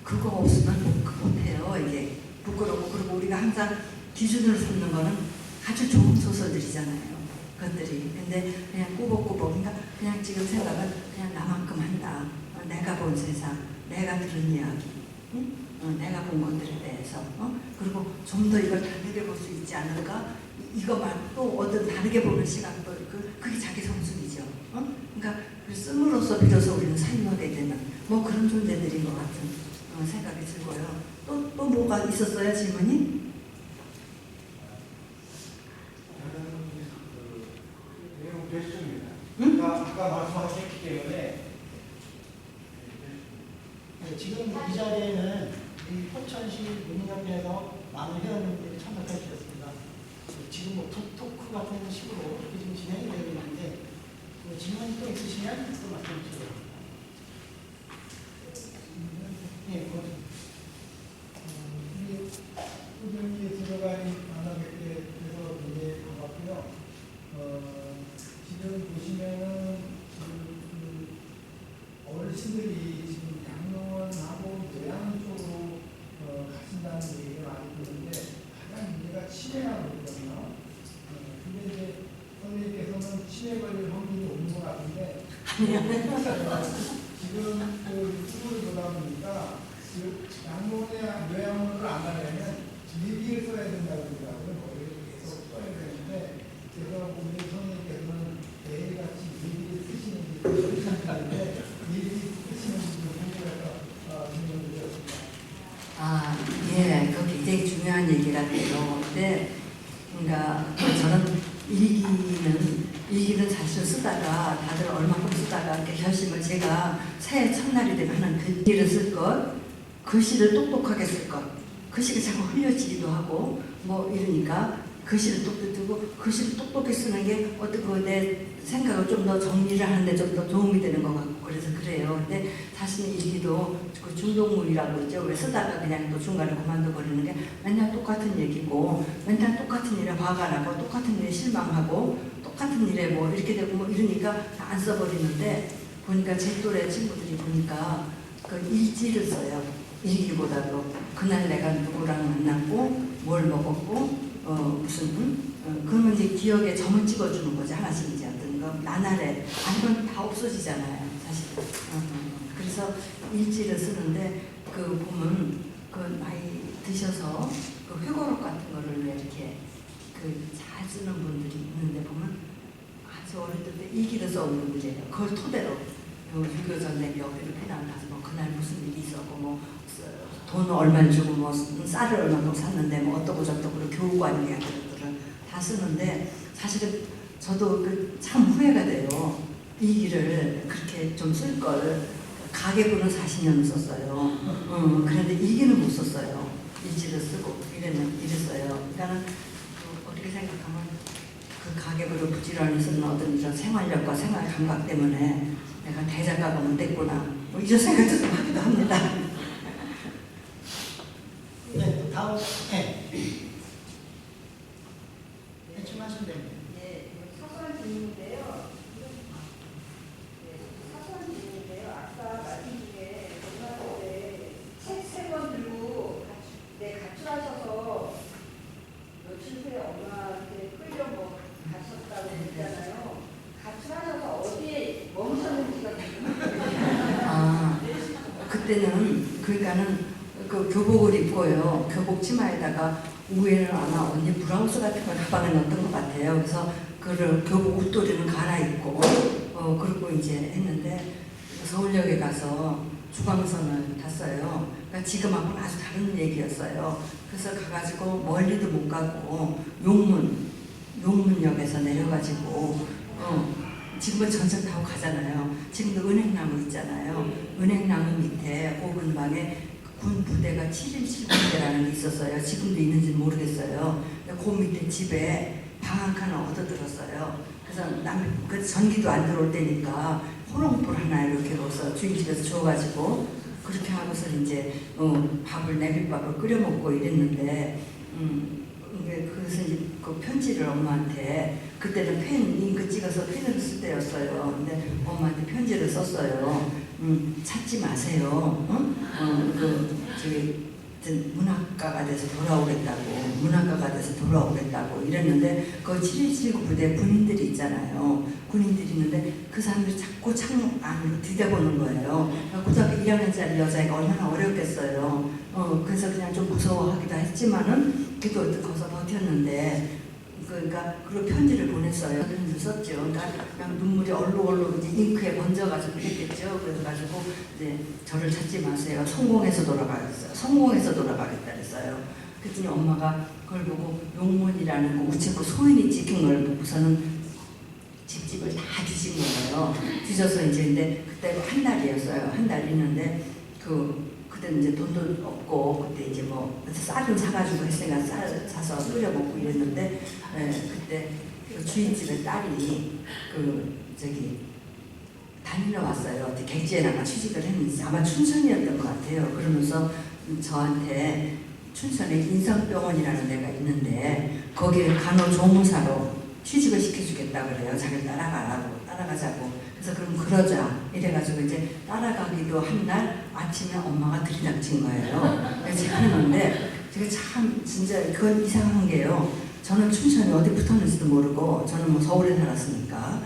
그거 없으면 못해요. 이게 부끄럽고, 그리고 우리가 항상 기준으로 삼는 거는 아주 좋은 소설들이잖아요. 것들이. 근데 그냥 꾸벅꾸벅, 그러니까 그냥 지금 생각은 그냥 나만큼 한다. 내가 본 세상, 내가 들은 이야기, 내가 본 것들에 대해서, 그리고 좀 더 이걸 다르게 볼 수 있지 않을까? 이거 말고 또 어떤 다르게 보는 시각도 그게 자기 성숙이죠. 그러니까 씀으로써 비로소 우리는 사용하게 되는 뭐 그런 존재들인 것 같은 생각이 들고요. 또 뭐가 있었어요, 질문이? 내용 됐습니다. 아까 말씀하셨기 때문에 네, 지금 이 자리에는 이 포천시 문협회에서 많은 회원님들이 참석해 주셨습니다. 지금 뭐 토크 같은 식으로 이렇게 지금 진행이 되고 있는데 질문이 또 있으시면 또 말씀 주세요. 네, 우리 꾸준히 들어가니 만나뵙게 돼서 굉장히 반갑고요. 지금 보시면은 어르신들이 지금 양로원하고 노양 쪽으로 가신다는 얘기를 많이 듣는데 가장 문제가 치매라고 그러거든요. 근데 이제 선생님께서는 치매 걸릴 확률이 없는 것 같은데 지금 그 유튜브를 보다 보니까 그 양로원에 요양원을 안 가려면 일기를 써야 된다고 그러더라고요. 머리를 계속 써야 되는데 그래서 우리 선생님께서는 매일같이 일기를 쓰시는지 모르겠는데 일기 쓰시는지 좀 궁금해서 질문을 드렸습니다. 예, 그거 굉장히 중요한 얘기 같아요. 근데 그러니까 저는 일기는 사실 쓰다가 다들 얼마큼 쓰다가 이렇게 결심을 제가 새해 첫날이 되면 하는 글귀를 쓸 것, 글씨를 똑똑하게 쓸 것, 글씨가 자꾸 흘려지기도 하고 뭐 이러니까 글씨를 똑똑히 쓰는 게 어떻게 내 생각을 좀 더 정리를 하는데 좀 더 도움이 되는 것 같고 그래서 그래요. 근데 사실 일기도 그 중독물이라고 그러죠. 왜 쓰다가 그냥 또 중간에 그만둬 버리는 게 맨날 똑같은 얘기고 맨날 똑같은 일에 화가 나고 똑같은 일에 실망하고 똑같은 일에 뭐 이렇게 되고 뭐 이러니까 다 안 써버리는데 보니까 제 또래 친구들이 보니까 그 일지를 써요. 일기보다도 그날 내가 누구랑 만났고 뭘 먹었고 그러면 이제 기억에 점을 찍어주는 거죠. 하나씩 이제 어떤 거 나날에 아니면 다 없어지잖아요. 사실. 그래서 일지를 쓰는데 그 보면 그 나이 드셔서 그 회고록 같은 거를 왜 이렇게 그 잘 쓰는 분들이 있는데 보면 아주 어릴 때 일기를 써온 분들이에요. 그걸 토대로 6.25 전쟁 여기를 피난 가서 뭐 그날 무슨 일이 있었고 뭐 돈 얼마를 주고 뭐 쌀을 얼마큼 샀는데 뭐 어떠고 저떠고 교우관 이야기들을 다 쓰는데 사실은 저도 참 후회가 돼요. 일기를 그렇게 좀 쓸 걸 가계부는 40년을 썼어요. 그런데 일기는 못 썼어요. 일지를 쓰고 이랬어요. 그러니까는 어떻게 생각하면 그 가계부를 부지런히 쓰는 어떤 이런 생활력과 생활 감각 때문에 내가 대작가가 못됐구나 뭐 이런 생각도 좀 하기도 합니다. 네, 다음 대충 하시면 됩니다. 네, 사소한 질문인데요. 아까 말씀 중에 책 3권 들고 가출하셔서 며칠 후에 엄마한테 끌려 뭐 가셨다고 했잖아요. 가출하셔서 어디에 멈췄는지가 궁금해요. 그때는 그러니까는 그 교복을 입고요. 교복 치마에다가 위에는 아마 언니 브라우스 같은 걸 가방에 넣었던 것 같아요. 그래서 그를 교복 옷도리는 갈아입고 그리고 이제 했는데 서울역에 가서 중앙선을 탔어요. 그러니까 지금하고는 아주 다른 얘기였어요. 그래서 가가지고 멀리도 못 가고 용문역에서 내려가지고 지금은 전철 타고 가잖아요. 지금도 은행나무 있잖아요. 은행나무 밑에 그 근방에 군 부대가 7.1 부대라는 게 있었어요. 지금도 있는지 모르겠어요. 그 밑에 집에 방 한 칸을 얻어들었어요. 그래서 그 전기도 안 들어올 때니까 호롱불 하나 이렇게 넣어서 주인집에서 줘가지고 그렇게 하고서 이제 밥을 내비밥을 끓여 먹고 이랬는데 그래서 이제 그 편지를 엄마한테 그때는 펜 잉크 찍어서 펜으로 쓸 때였어요. 근데 엄마한테 편지를 썼어요. 찾지 마세요. 문학가가 돼서 돌아오겠다고 이랬는데 그 7.1 부대 군인들이 있잖아요. 군인들이 있는데 그 사람들이 자꾸 창 안으로 들여다보는 거예요. 고등학교 1학년짜리 여자애가 얼마나 어렵겠어요. 그래서 그냥 좀 무서워하기도 했지만은 그래도 어떻게 거기서 버텼는데 그러니까 그리고 편지를 보냈어요. 편지를 썼죠. 그러니까 그냥 눈물이 얼룩얼룩 이제 잉크에 번져가지고 했겠죠. 그래가지고 이제 저를 찾지 마세요. 성공해서 돌아가겠다 그랬어요. 그랬더니 엄마가 그걸 보고 용문이라는 거 우체국 소인이 찍힌 걸 보고서는 집집을 다 뒤진 거예요. 뒤져서 이제 근데 그때 한 달이었어요. 한 달 있는데 그때 이제 돈도 없고 그때 이제 뭐 쌀을 사가지고 했으니까 쌀 사서 끓여 먹고 이랬는데 그때 그 주인집의 딸이 다니러 왔어요. 어디 객지에 나가 취직을 했는지 아마 춘천이었던 것 같아요. 그러면서 저한테 춘천에 인성병원이라는 데가 있는데 거기에 간호조무사로 취직을 시켜주겠다 그래요. 자기를 따라가자고. 그래서 그럼 그러자 이래가지고 이제 따라가기도 한 날 아침에 엄마가 들이닥친 거예요. 그래서 제가 하는데 제가 참 진짜 그건 이상한 게요. 저는 춘천에 어디 붙었는지도 모르고 저는 뭐 서울에 살았으니까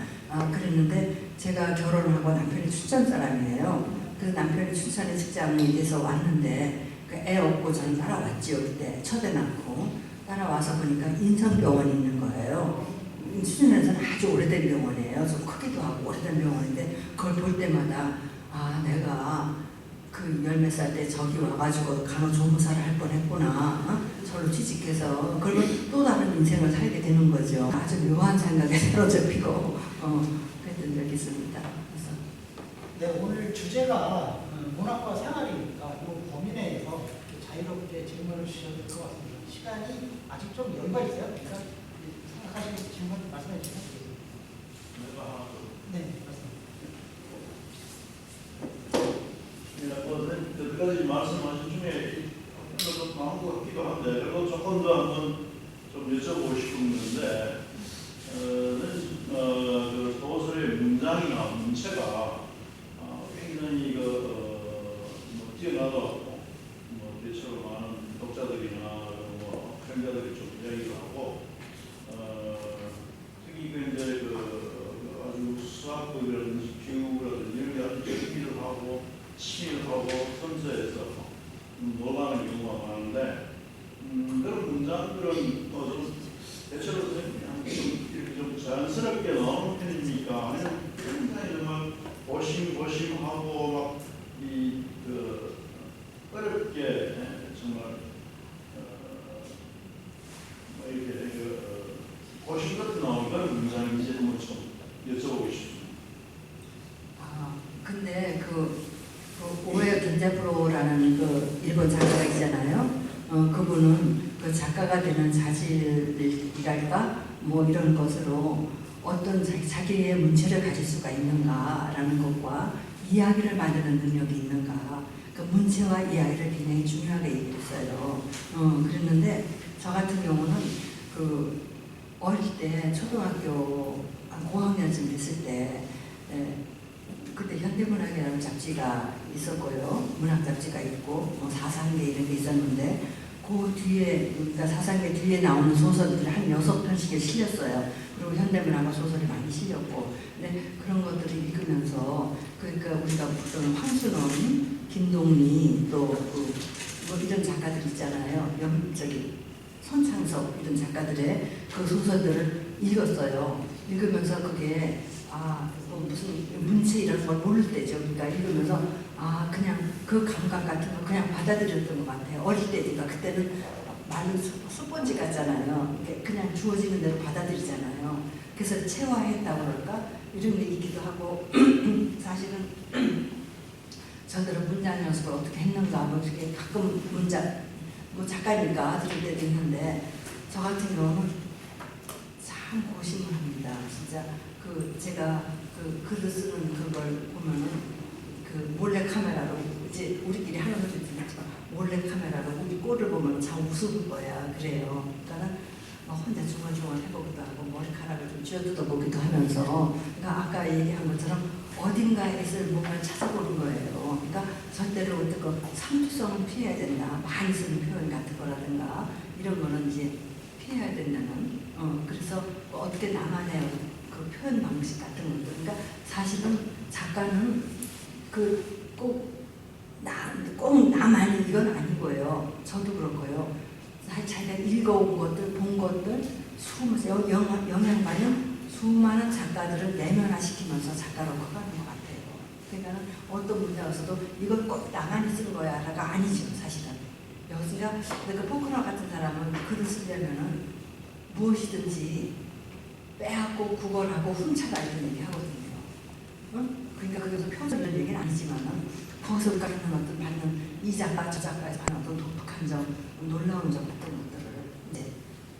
그랬는데 제가 결혼하고 남편이 춘천 사람이에요. 그래서 남편이 춘천에 직장이 돼서 왔는데 애 없고 저는 따라왔지요. 그때 첫애 낳고 따라와서 보니까 인성병원이 있는 거예요. 춘천에서는 아주 오래된 병원이에요. 좀 크기도 하고 오래된 병원인데 그걸 볼 때마다 내가 그 열몇 살 때 저기 와가지고 간호조무사를 할 뻔했구나. 저로 취직해서 그리고 또 다른 인생을 살게 되는 거죠. 아주 묘한 생각에 사로잡히고 그랬던 적이 있습니다. 그래서 네, 오늘 주제가 문학과 생활이니까 이 범위 내에서 자유롭게 질문을 주셔도 될 것 같습니다. 시간이 아직 좀 여유가 있어요. 그러니까 생각하시는 질문 말씀해 주시면 되겠습니다. 네, 맞습니다. 여태까지 말씀하신 중에 좀 나온 것 같기도 한데 그리고 조금 더 한번 좀 여쭤보고 싶은데 그 소설의 문장이나 문체가 굉장히 뛰어나도 대체로 많은 독자들이나 평자들이 좀 이야기를 하고 특히 이제 아주 수학적이라든지 비유라든지 이런 게 아주 열기를 하고 치밀하고 섬세해서 놀라는 경우가 많은데 그런 문장들은 좀 대체로 그냥 이렇게 좀 자연스럽게 나오는 편입니까? 아니면 굉장히 정말 고심하고 막 어렵게 정말 이렇게 고심 같은 나오는 그런 문장인지 한번 좀 여쭤보고 싶습니다. 근데 오에어 겐자브로라는 그 일본 작가가 있잖아요. 그분은 그 작가가 되는 자질이랄까 뭐 이런 것으로 어떤 자기의 문체를 가질 수가 있는가라는 것과 이야기를 만드는 능력이 있는가 그 문체와 이야기를 굉장히 중요하게 얘기했어요. 그랬는데 저 같은 경우는 어릴 때 초등학교 고학년쯤 됐을 때 그때 현대문학이라는 잡지가 있었고요. 문학 잡지가 있고 사상계 이런 게 있었는데 그 뒤에 그러니까 사상계 뒤에 나오는 소설들이 한 6편씩에 실렸어요. 그리고 현대문학과 소설이 많이 실렸고 근데 그런 것들을 읽으면서 그러니까 우리가 보통 황순원, 김동리 또 뭐 이런 작가들 있잖아요. 손창섭 이런 작가들의 그 소설들을 읽었어요. 읽으면서 그게 무슨 문체 이런 걸 모를 때죠. 그러니까 읽으면서 그냥 그 감각 같은 거 그냥 받아들였던 것 같아요. 어릴 때니까 그때는 말로 스펀지 같잖아요. 그냥 주어지는 대로 받아들이잖아요. 그래서 체화했다고 그럴까? 이런 얘기기도 하고 사실은 저들은 문장 연습을 어떻게 했는가 뭐 이렇게 가끔 문장 뭐 작가니까 들을 때도 있는데 저 같은 경우는 참 고심을 합니다. 진짜 그 제가 그 글을 쓰는 그걸 보면은 그 몰래 카메라로 이제 우리끼리 하는 것도 있지만 몰래 카메라로 우리 꼴을 보면 참 우스울 거야. 그래요. 그러니까는 혼자 중얼중얼 해보기도 하고 머리카락을 좀 쥐어뜯어 보기도 하면서 그러니까 아까 얘기한 것처럼 어딘가에서 뭔가를 찾아보는 거예요. 그러니까 절대로 어떤 상투성은 피해야 된다. 많이 쓰는 표현 같은 거라든가 이런 거는 이제 피해야 된다는 그래서 어떻게 나만의 그 표현 방식 같은 것들 그러니까 사실은 작가는 그 꼭 나만이 이건 아니고요. 저도 그렇고요. 자기가 읽어온 것들, 본 것들, 영향받는 수많은 작가들을 내면화시키면서 작가로 커가는 것 같아요. 그러니까 어떤 문장에서도 이걸 꼭 나만이 쓴 거야 라가 아니죠, 사실은. 여기가 그러니까 포크너 같은 사람은 글을 쓰려면은 무엇이든지 빼앗고 구걸하고 훔쳐가 이런 얘기 하거든요. 응? 그러니까 거기서 평소 이런 얘기는 아니지만은 거기서 갖는 어떤 받는 이 작가 저 작가에서 받는 어떤 독특한 점, 놀라운 점 같은 것들을 이제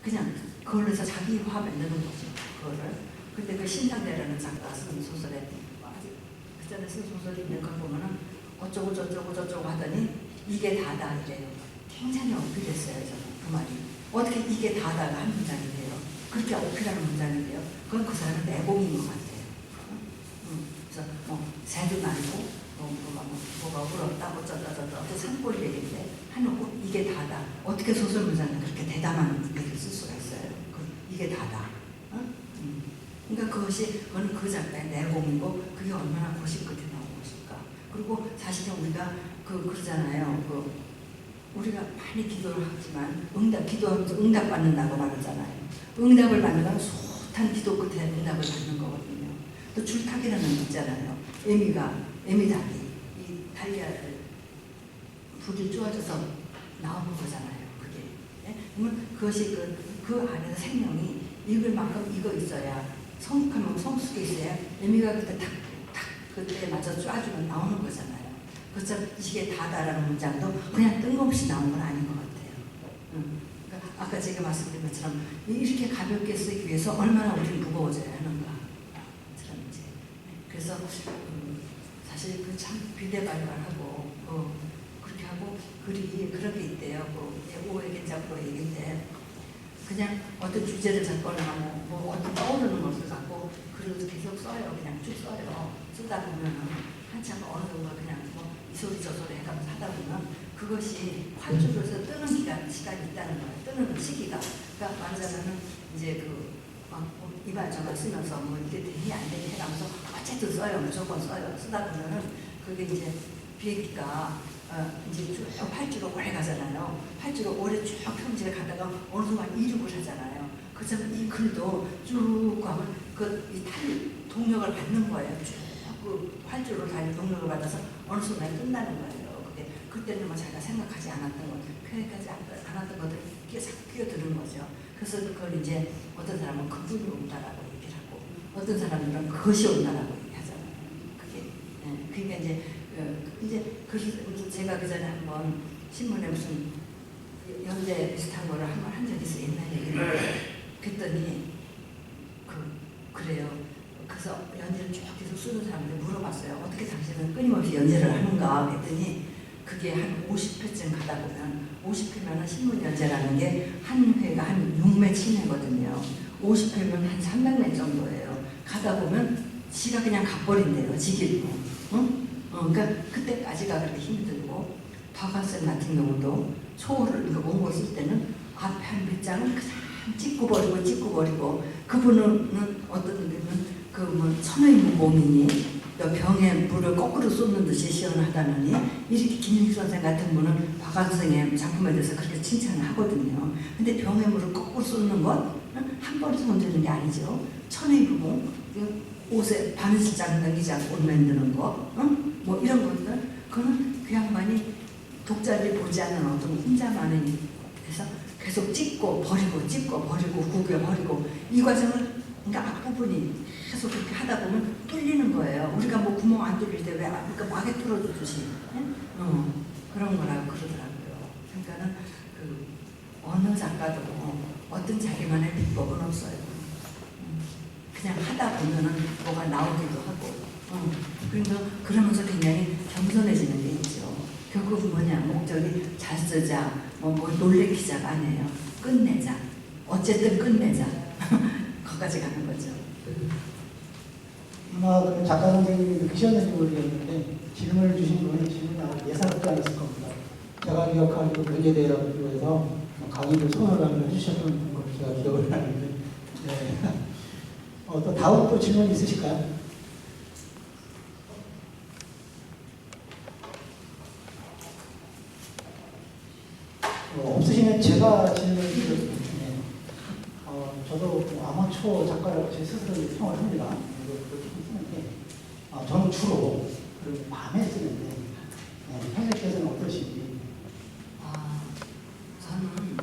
그냥 그걸로 해서 자기화 만드는 거죠. 그거를. 근데 그 신상대라는 작가 쓴 소설에 그 전에 쓴 소설이 있는 걸 보면은 어쩌고 저쩌고 하더니 이게 다다 이래요. 굉장히 어필했어요. 저는 그 말이. 어떻게 이게 다다가 한 문장이 돼요. 그렇게 어필하는 문장이 돼요. 그건 그 사람의 내공인 것 같아요. 그래서 새도 날고 뭐가 울었다 어쩌다 산골 얘기인데 이게 다다. 어떻게 소설 문장에 그렇게 대담한 얘기를 쓸 수가 있어요. 이게 다다. 그러니까 그건 그 작가의 내공이고 그게 얼마나 고심 끝에 나온 것일까. 그리고 사실은 우리가 그러잖아요. 우리가 많이 기도를 하지만 기도하면서 응답 받는다고 말하잖아요. 응답을 받는 숱한 기도 끝에 응답을 받는 거거든요. 또 줄타기라는 거 있잖아요. 에미닭이 이 달걀을 불이 쪼아져서 나오는 거잖아요. 그게. 네? 그러면 그것이 그 안에서 생명이 익을 만큼 익어 있어야 성숙하면 성숙해 있어야 에미가 그때 탁 그때 맞아 쪼아주면 나오는 거잖아요. 그래서 이게 다다라는 문장도 그냥 뜬금없이 나온 건 아닌 것 같아요. 그러니까 아까 제가 말씀드린 것처럼 이렇게 가볍게 쓰기 위해서 얼마나 우리는 무거워져야 하는가. 이제 그래서 사실 그 참 비대발발하고 그렇게 하고 글이 그런 게 있대요. 오해겐 잡고 얘기인데 그냥 어떤 주제를 잡거나 뭐 어떤 떠오르는 것을 갖고 글을 계속 써요. 그냥 쭉 써요. 쓰다 보면은 한참 어느 정도 그냥 이 소리 저 소리 해가면서 하다 보면 그것이 활주로 해서 뜨는 시간이 있다는 거예요. 뜨는 시기가. 그러니까 말하자면은 이제 이발 저말 쓰면서 이게 되니 안 되니 해가면서 어쨌든 써요. 무조건 써요. 쓰다 보면은 그게 이제 비행기가 이제 쭉 활주로 오래 가잖아요. 활주로 오래 쭉 평지를 가다가 어느 순간 이륙을 하잖아요. 그래서 이 글도 쭉 가면 이 동력을 받는 거예요. 쭉 활주로 달린 동력을 받아서 어느 순간에 끝나는 거예요. 그때는 자기가 생각하지 않았던 것, 계획하지 않았던 것들이 끼어드는 거죠. 그래서 그걸 이제 어떤 사람은 그분이 온다라고 얘기를 하고, 어떤 사람들은 그것이 온다라고 얘기하잖아요. 그러니까 그래서 제가 그 전에 한번 신문에 무슨 연재 비슷한 거를 한번 한 적이 있어요. 옛날 얘기인데 그랬더니 그래요. 그래서 연재를 쭉 계속 쓰는 사람들 물어봤어요. 어떻게 당신은 끊임없이 연재를 하는가 했더니 그게 한 50회쯤 가다 보면 50회면 신문 연재라는 게 한 회가 한 6매 7매거든요. 50회면 한 300매 정도예요. 가다 보면 지가 그냥 가버린대요. 지길로. 그러니까 그때까지가 그렇게 힘들고 박한쌤 같은 경우도 초를 원고 쓸 때는 앞에 한 몇 장은 그냥 찍고 버리고 그분은 어떤 분은 천의 무공이니 병에 물을 거꾸로 쏟는 듯이 시원하다느니 이렇게 김익 선생 같은 분은 박한 선생의 작품에 대해서 그렇게 칭찬을 하거든요. 근데 병에 물을 거꾸로 쏟는 건 한 번에 손대는 게 아니죠. 천의 무공, 옷에 바느질장 넘기지 않고 옷 만드는 거, 뭐 이런 것들 그거는 그 양반이 독자들이 보지 않는 어떤 혼자만의 해서 계속 찍고 버리고 구겨 버리고 이 과정을 그러니까 부분이 계속 그렇게 하다 보면 뚫리는 거예요. 우리가 뭐 구멍 안 뚫릴 때 왜 그러니까 막에 뚫어주듯이 그런 거라고 그러더라고요. 그러니까는 그 어느 작가도 어떤 자기만의 비법은 없어요. 그냥 하다 보면은 뭐가 나오기도 하고, 그러니까 그러면서 굉장히 겸손해지는 게 있죠. 결국 뭐냐, 목적이 잘 쓰자, 뭐 놀래키자가 아니에요. 끝내자. 어쨌든 끝내자. 거기까지 가는 거죠. 아마 그 작가 선생님이 느끼셨는지 모르겠는데 질문을 주신 분은 질문을 아마 예상도 안 했을 겁니다. 제가 기억하기로 근대대학교에서 강의를 선언을 해주셨던 걸 제가 기억을 하는데 네. 또 다음 또 질문 있으실까요? 없으시면 제가 질문을 드리겠습니다. 저도 아마추어 작가라고 제 스스로 평을 합니다. 그렇게 쓰는데 저는 주로 밤에 쓰는데 선생님께서는 어떠신지? 저는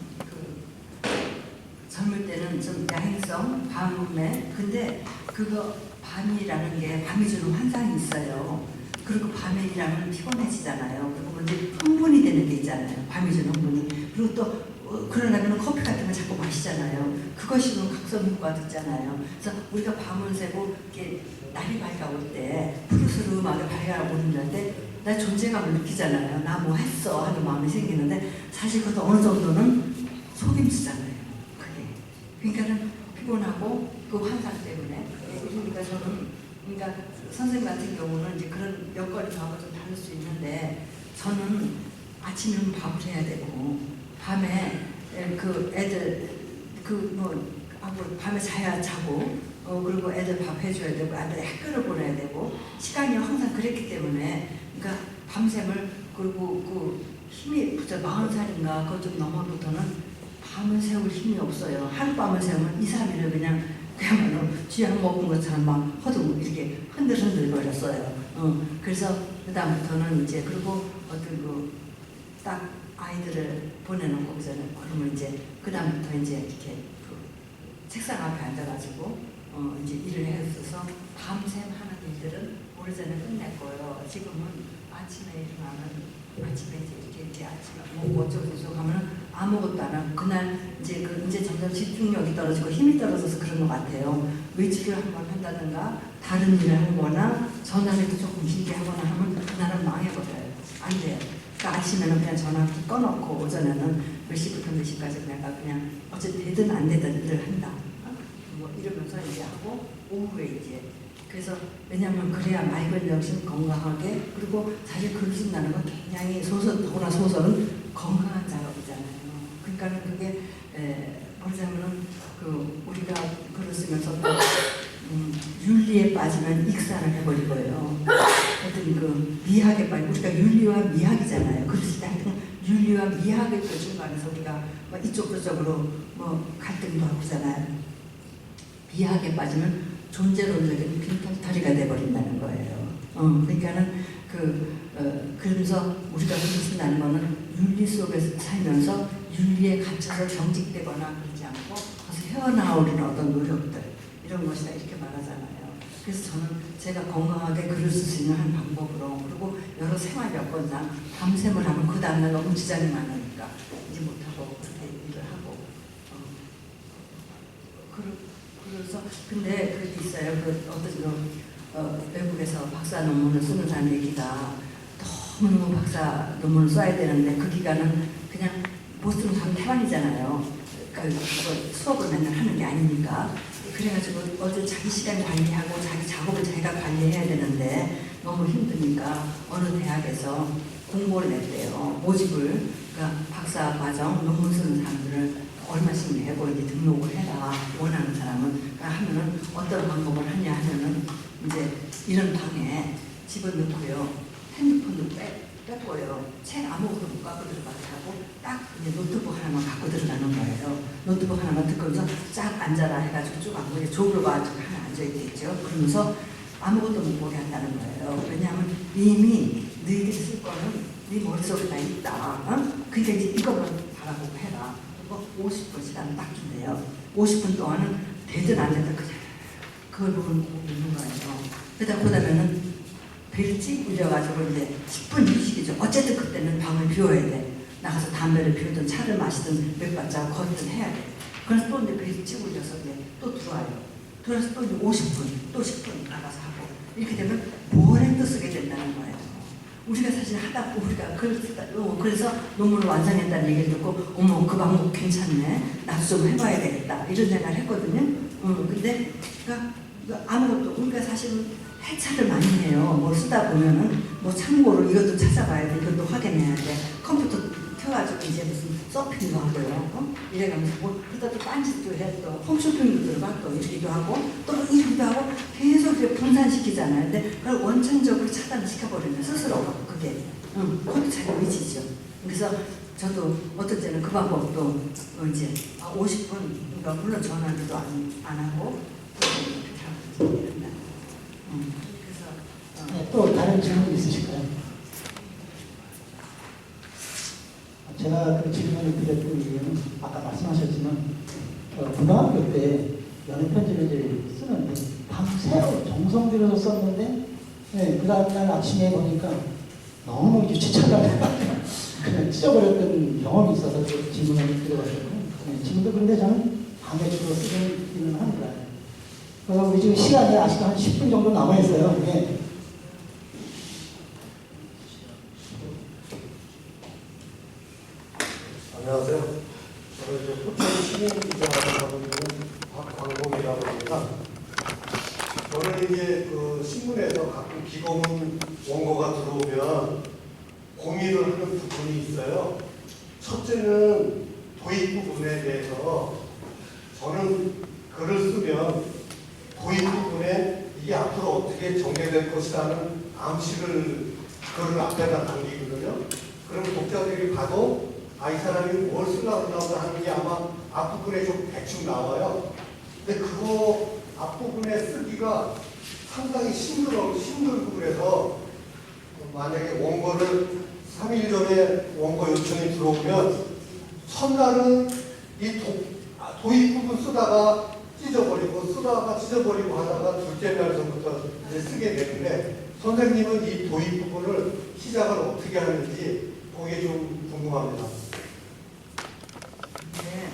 젊을 때는 좀 야행성, 밤에 근데 그거 밤이라는 게 밤이 주는 환상이 있어요. 그리고 밤에 일하면 피곤해지잖아요. 그리고 이제 흥분이 되는 게 있잖아요. 밤이 주는 흥분이. 그리고 또 그러려면 커피 같은 거 자꾸 마시잖아요. 그것이 각성 효과도 있잖아요. 그래서 우리가 밤을 새고 이렇게 날이 밝아올 때 푸르스름하게 밝아오는 때 나 존재감을 느끼잖아요. 나 뭐 했어 하는 마음이 생기는데 사실 그것도 어느 정도는 속임수잖아요. 그게. 그러니까는 피곤하고 그 환상 때문에. 그러니까 저는 그러니까 선생님 같은 경우는 이제 그런 여건하고 좀 다를 수 있는데 저는 아침에는 밥을 해야 되고 밤에 그 애들 밤에 자야 자고 그리고 애들 밥 해줘야 되고 애들 학교를 보내야 되고 시간이 항상 그랬기 때문에 그러니까 밤샘을 그리고 그 힘이 40살인가 그거 좀 넘어부터는 밤을 세울 힘이 없어요. 하룻밤을 세우면 2, 3일을 그야말로 쥐약 먹은 것처럼 막 허둥 이렇게 흔들흔들 거렸어요. 그래서 그다음부터는 이제 그리고 어떤 딱 아이들을 보내놓고 그러면 이제 그다음부터 이제 이렇게 책상 앞에 앉아가지고 이제 일을 했어서 밤샘 하는 일들은 오래전에 끝냈고요. 지금은 아침에 일어나면 아침에 이렇게 아침에 뭐 어쩌고 하면은 아무것도 안 하고 그날 이제 이제 점점 집중력이 떨어지고 힘이 떨어져서 그런 것 같아요. 외출을 한번 한다든가 다른 일을 하거나 전화를 조금 길게 하거나 하면 그날은 망해버려요. 안 돼요. 그러니까 아침에는 그냥 전화기 꺼놓고 오전에는 몇 시부터 몇 시까지 내가 그냥 어쨌든 되든 안 되든 일을 한다. 뭐 이러면서 이제 하고 오후에 이제 그래서 왜냐하면 그래야 맑은 정신 건강하게 그리고 사실 글 쓴다는 건 굉장히 더구나 소설은 건강한 작업이잖아요. 그러니까 그게 뭐냐면은 우리가 글을 쓰면서 윤리에 빠지면 익산을 해버리고요. 어떤 미학에 빠지고 우리가 윤리와 미학이잖아요. 그래서 하여튼 윤리와 미학의 중간에서 우리가 이쪽 저쪽으로 갈등도 하고 그러잖아요. 미학에 빠지면 존재론적인 빈털터리가 돼버린다는 거예요. 그러니까는 그러면서 우리가 글을 쓴다는 거는 윤리 속에서 살면서 윤리에 갇혀서 경직되거나 그러지 않고 거기서 헤어나오는 어떤 노력들 이런 것이다 이렇게 말하잖아요. 그래서 저는 제가 건강하게 글을 쓸 수 있는 한 방법으로 그리고 여러 생활 여건상 밤샘을 하면 그 다음날 너무 지장이 많으니까 이제 못하고 그렇게 일을 하고 그래서 근데 그게 있어요. 외국에서 박사 논문을 쓰는 사람 얘기가 너무너무 박사 논문을 써야 되는데 그 기간은 그냥 못 쓰는 사람 태반이잖아요. 그러니까 수업을 맨날 하는 게 아니니까. 그래가지고 어제 자기 시간 관리하고 자기 작업을 자기가 관리해야 되는데 너무 힘드니까 어느 대학에서 공고를 냈대요. 모집을 그러니까 박사 과정 논문 쓰는 사람들을 얼마씩 내고 이제 등록을 해라 원하는 사람은 그러니까 하면은 어떤 방법을 하냐 하면은 이제 이런 방에 집어넣고요 핸드폰도 뺐고요 책 아무것도 못 갖고 들어가게 하고 딱 이제 노트북 하나만 갖고 들어가는 거예요. 노트북 하나만 듣고서 쫙 앉아라 해가지고 쭉 앉고 이제 조그로 가지고 하나 앉아 있겠죠. 그러면서 아무것도 못 보게 한다는 거예요. 왜냐하면 이미 너희들이 쓸 거는 네 머릿속에 다 있다. 그러니까 이제 이것만 바라보고 해라. 50분 시간 딱 준대요. 50분 동안은 되든 안 되든 그냥 그걸 보고 있는 거예요. 그러다 보다면은 일찍 울려가지고 이제 10분 휴식이죠. 어쨌든 그때는 방을 비워야 돼. 나가서 담배를 피우든 차를 마시든 몇 발자국 걷든 해야 돼. 그래서 또 이제 일찍 울려서 이제 또 들어와요. 들어와서 또 이제 50분, 또 10분 나가서 하고 이렇게 되면 보호랭도 쓰게 된다는 거예요. 우리가 사실 하다 우리가 그래서 논문을 완성했다는 얘기를 듣고 어머 그 방법 괜찮네. 나도 좀 해봐야 되겠다. 이런 생각을 했거든요. 근데 그러니까 아무것도 우리가 사실은 해차를 많이 해요. 뭘 쓰다 보면은 뭐 참고로 이것도 찾아봐야 돼, 이것도 확인해야 돼. 컴퓨터 켜가지고 이제 무슨 서핑도 하고요. 이래가면서 뭐 그러다 또 딴짓도 해, 또 홈쇼핑도 들어가 또 이러기도 하고 또 이러기도 하고 계속 이렇게 분산시키잖아요. 근데 그걸 원천적으로 차단을 시켜버리면 스스로 그게 그것도 자기 의지죠. 그래서 저도 어떨 때는 그 방법도 이제 50분 그러니까 물론 전화도 안 하고 또 이렇게 이런다. 그래서 네, 또 다른 질문 있으실까요? 제가 그 질문을 드렸던 이유는 아까 말씀하셨지만 고등학교 때 연애 편지를 이제 쓰는데 밤새워 정성 들여서 썼는데 네, 그 다음날 아침에 보니까 너무 유치찬란해 그냥 찢어버렸던 경험이 있어서 그 질문을 드려가지고 네, 지금도 그런데 저는 밤에 주로 쓰기는 합니다. 그래서 우리 지금 시간이 아직도 한 10분 정도 남아있어요. 네. 안녕하세요. 저는 포천 시민기자하고 있는 박광봉이라고 합니다. 저는 이제 그 신문에서 가끔 기고문 원고가 들어오면 고민을 하는 부분이 있어요. 첫째는 도입 부분에 대해서 저는 글을 쓰면 도입 부분에 이게 앞으로 어떻게 전개될 것이라는 암시를 글을 앞에다 남기거든요. 그럼 독자들이 봐도 이 사람이 뭘 쓰려고 하는 게 아마 앞부분에 좀 대충 나와요. 근데 그거 앞부분에 쓰기가 상당히 힘들고 그래서 만약에 원고를 3일 전에 원고 요청이 들어오면 첫날은 이 도입 부분 쓰다가 찢어버리고 하다가 둘째 날 전부터 이제 쓰게 되는데 선생님은 이 도입 부분을 시작을 어떻게 하는지 그게 좀 궁금합니다. 네.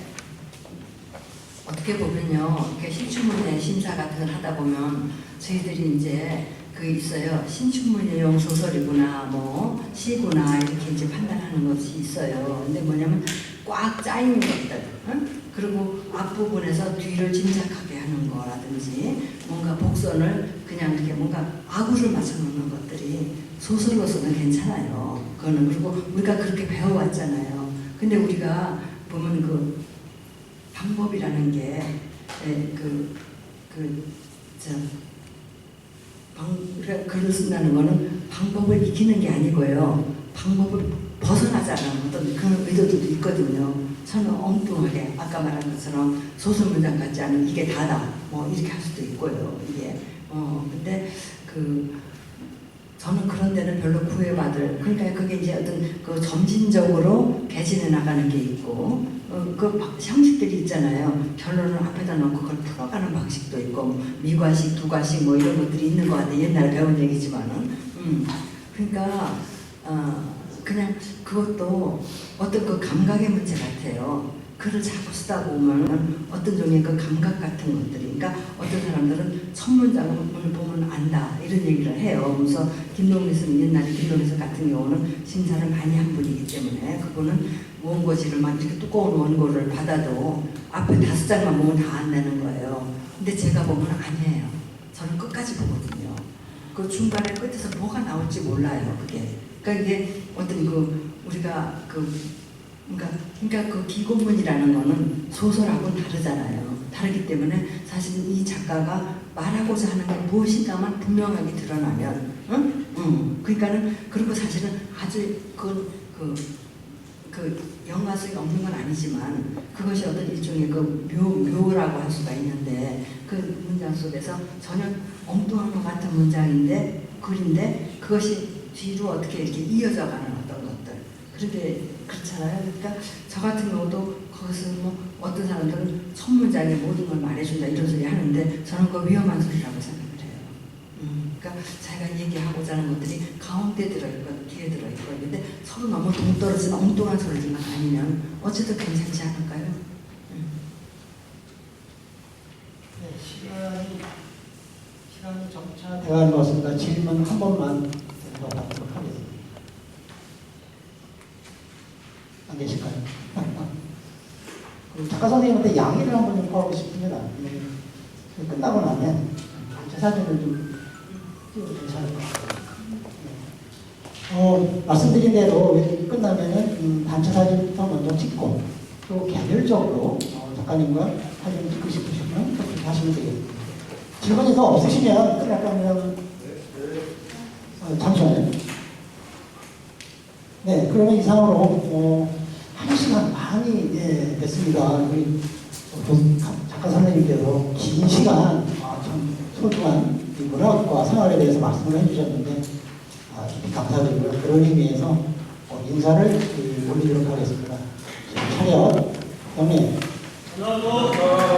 어떻게 보면요, 이렇게 신춘문예 심사 같은 걸 하다 보면 저희들이 이제 그 있어요. 신춘문예용 소설이구나, 뭐 시구나 이렇게 이제 판단하는 것이 있어요. 근데 뭐냐면 꽉 짜있는 것들, 응? 그리고 앞부분에서 뒤를 짐작하게 하는 거라든지 뭔가 복선을 그냥 이렇게 뭔가 아구를 맞춰놓는 것들이 소설로서는 괜찮아요. 그거는 그리고 우리가 그렇게 배워왔잖아요. 근데 우리가 보면 그 방법이라는 게 우리가 글을 쓴다는 거는 방법을 익히는 게 아니고요. 방법을 벗어나지 않은 어떤 그런 의도도 있거든요. 저는 엉뚱하게 아까 말한 것처럼 소설 문장 같지 않은 이게 다다 뭐 이렇게 할 수도 있고요. 이게 근데 저는 그런 데는 별로 구애받을 그러니까 그게 이제 어떤 그 점진적으로 개진해 나가는 게 있고 그 형식들이 있잖아요. 결론을 앞에다 놓고 그걸 풀어가는 방식도 있고 미과식, 두과식 뭐 이런 것들이 있는 것 같아요. 옛날에 배운 얘기지만은 그러니까 그냥 그것도 어떤 그 감각의 문제 같아요. 글을 자꾸 쓰다 보면 어떤 종류의 그 감각 같은 것들이 그러니까 어떤 사람들은 첫 문장을 보면 안다 이런 얘기를 해요. 그래서 김동민 선생님 옛날에 김동민 선생 같은 경우는 심사를 많이 한 분이기 때문에 그분은 원고지를 막 이렇게 두꺼운 원고를 받아도 앞에 5장만 보면 다 안 되는 거예요. 근데 제가 보면 아니에요. 저는 끝까지 보거든요. 그 중간에 끝에서 뭐가 나올지 몰라요. 그게 그러니까 이게 어떤 우리가 그러니까 그 기고문이라는 거는 소설하고는 다르잖아요. 다르기 때문에 사실 이 작가가 말하고자 하는 게 무엇인가만 분명하게 드러나면, 그러니까는 그리고 사실은 아주 연관성이 없는 건 아니지만 그것이 어떤 일종의 묘라고 할 수가 있는데 그 문장 속에서 전혀 엉뚱한 것 같은 문장인데 글인데 그것이 뒤로 어떻게 이렇게 이어져 가는 어떤 것들 그렇게 그렇잖아요. 그러니까 저 같은 경우도 거기서 뭐 어떤 사람들은 첫 문장에 모든 걸 말해준다 이런 소리 하는데 저는 그거 위험한 소리라고 생각을 해요. 그러니까 자기가 얘기하고자 하는 것들이 가운데 들어있건 뒤에 들어있건 근데 서로 너무 동떨어진 엉뚱한 소리만 아니면 어쨌든 괜찮지 않을까요? 네, 시간이 점차 돼가는 것 같습니다. 질문 한 번만 더 받도록 하겠습니다. 안 계실까요? 작가 선생님한테 양해를 한번 좀 구하고 싶습니다. 끝나고 나면 제 사진을 좀 찍어도 괜찮을 것 같아요. 말씀드린 대로 끝나면은 단체 사진부터 먼저 찍고 또 개별적으로 작가님과 사진을 찍고 싶으시면 그렇게 하시면 되겠습니다. 질문이 더 없으시면 약간 잠시만요. 네, 그러면 이상으로 1시간 반이 됐습니다. 우리 작가 선생님께서 긴 시간 참 소중한 문학과 생활에 대해서 말씀을 해주셨는데 깊이 감사드리고요. 그런 의미에서 인사를 올리도록 하겠습니다. 차렷, 경례. 안녕하세요.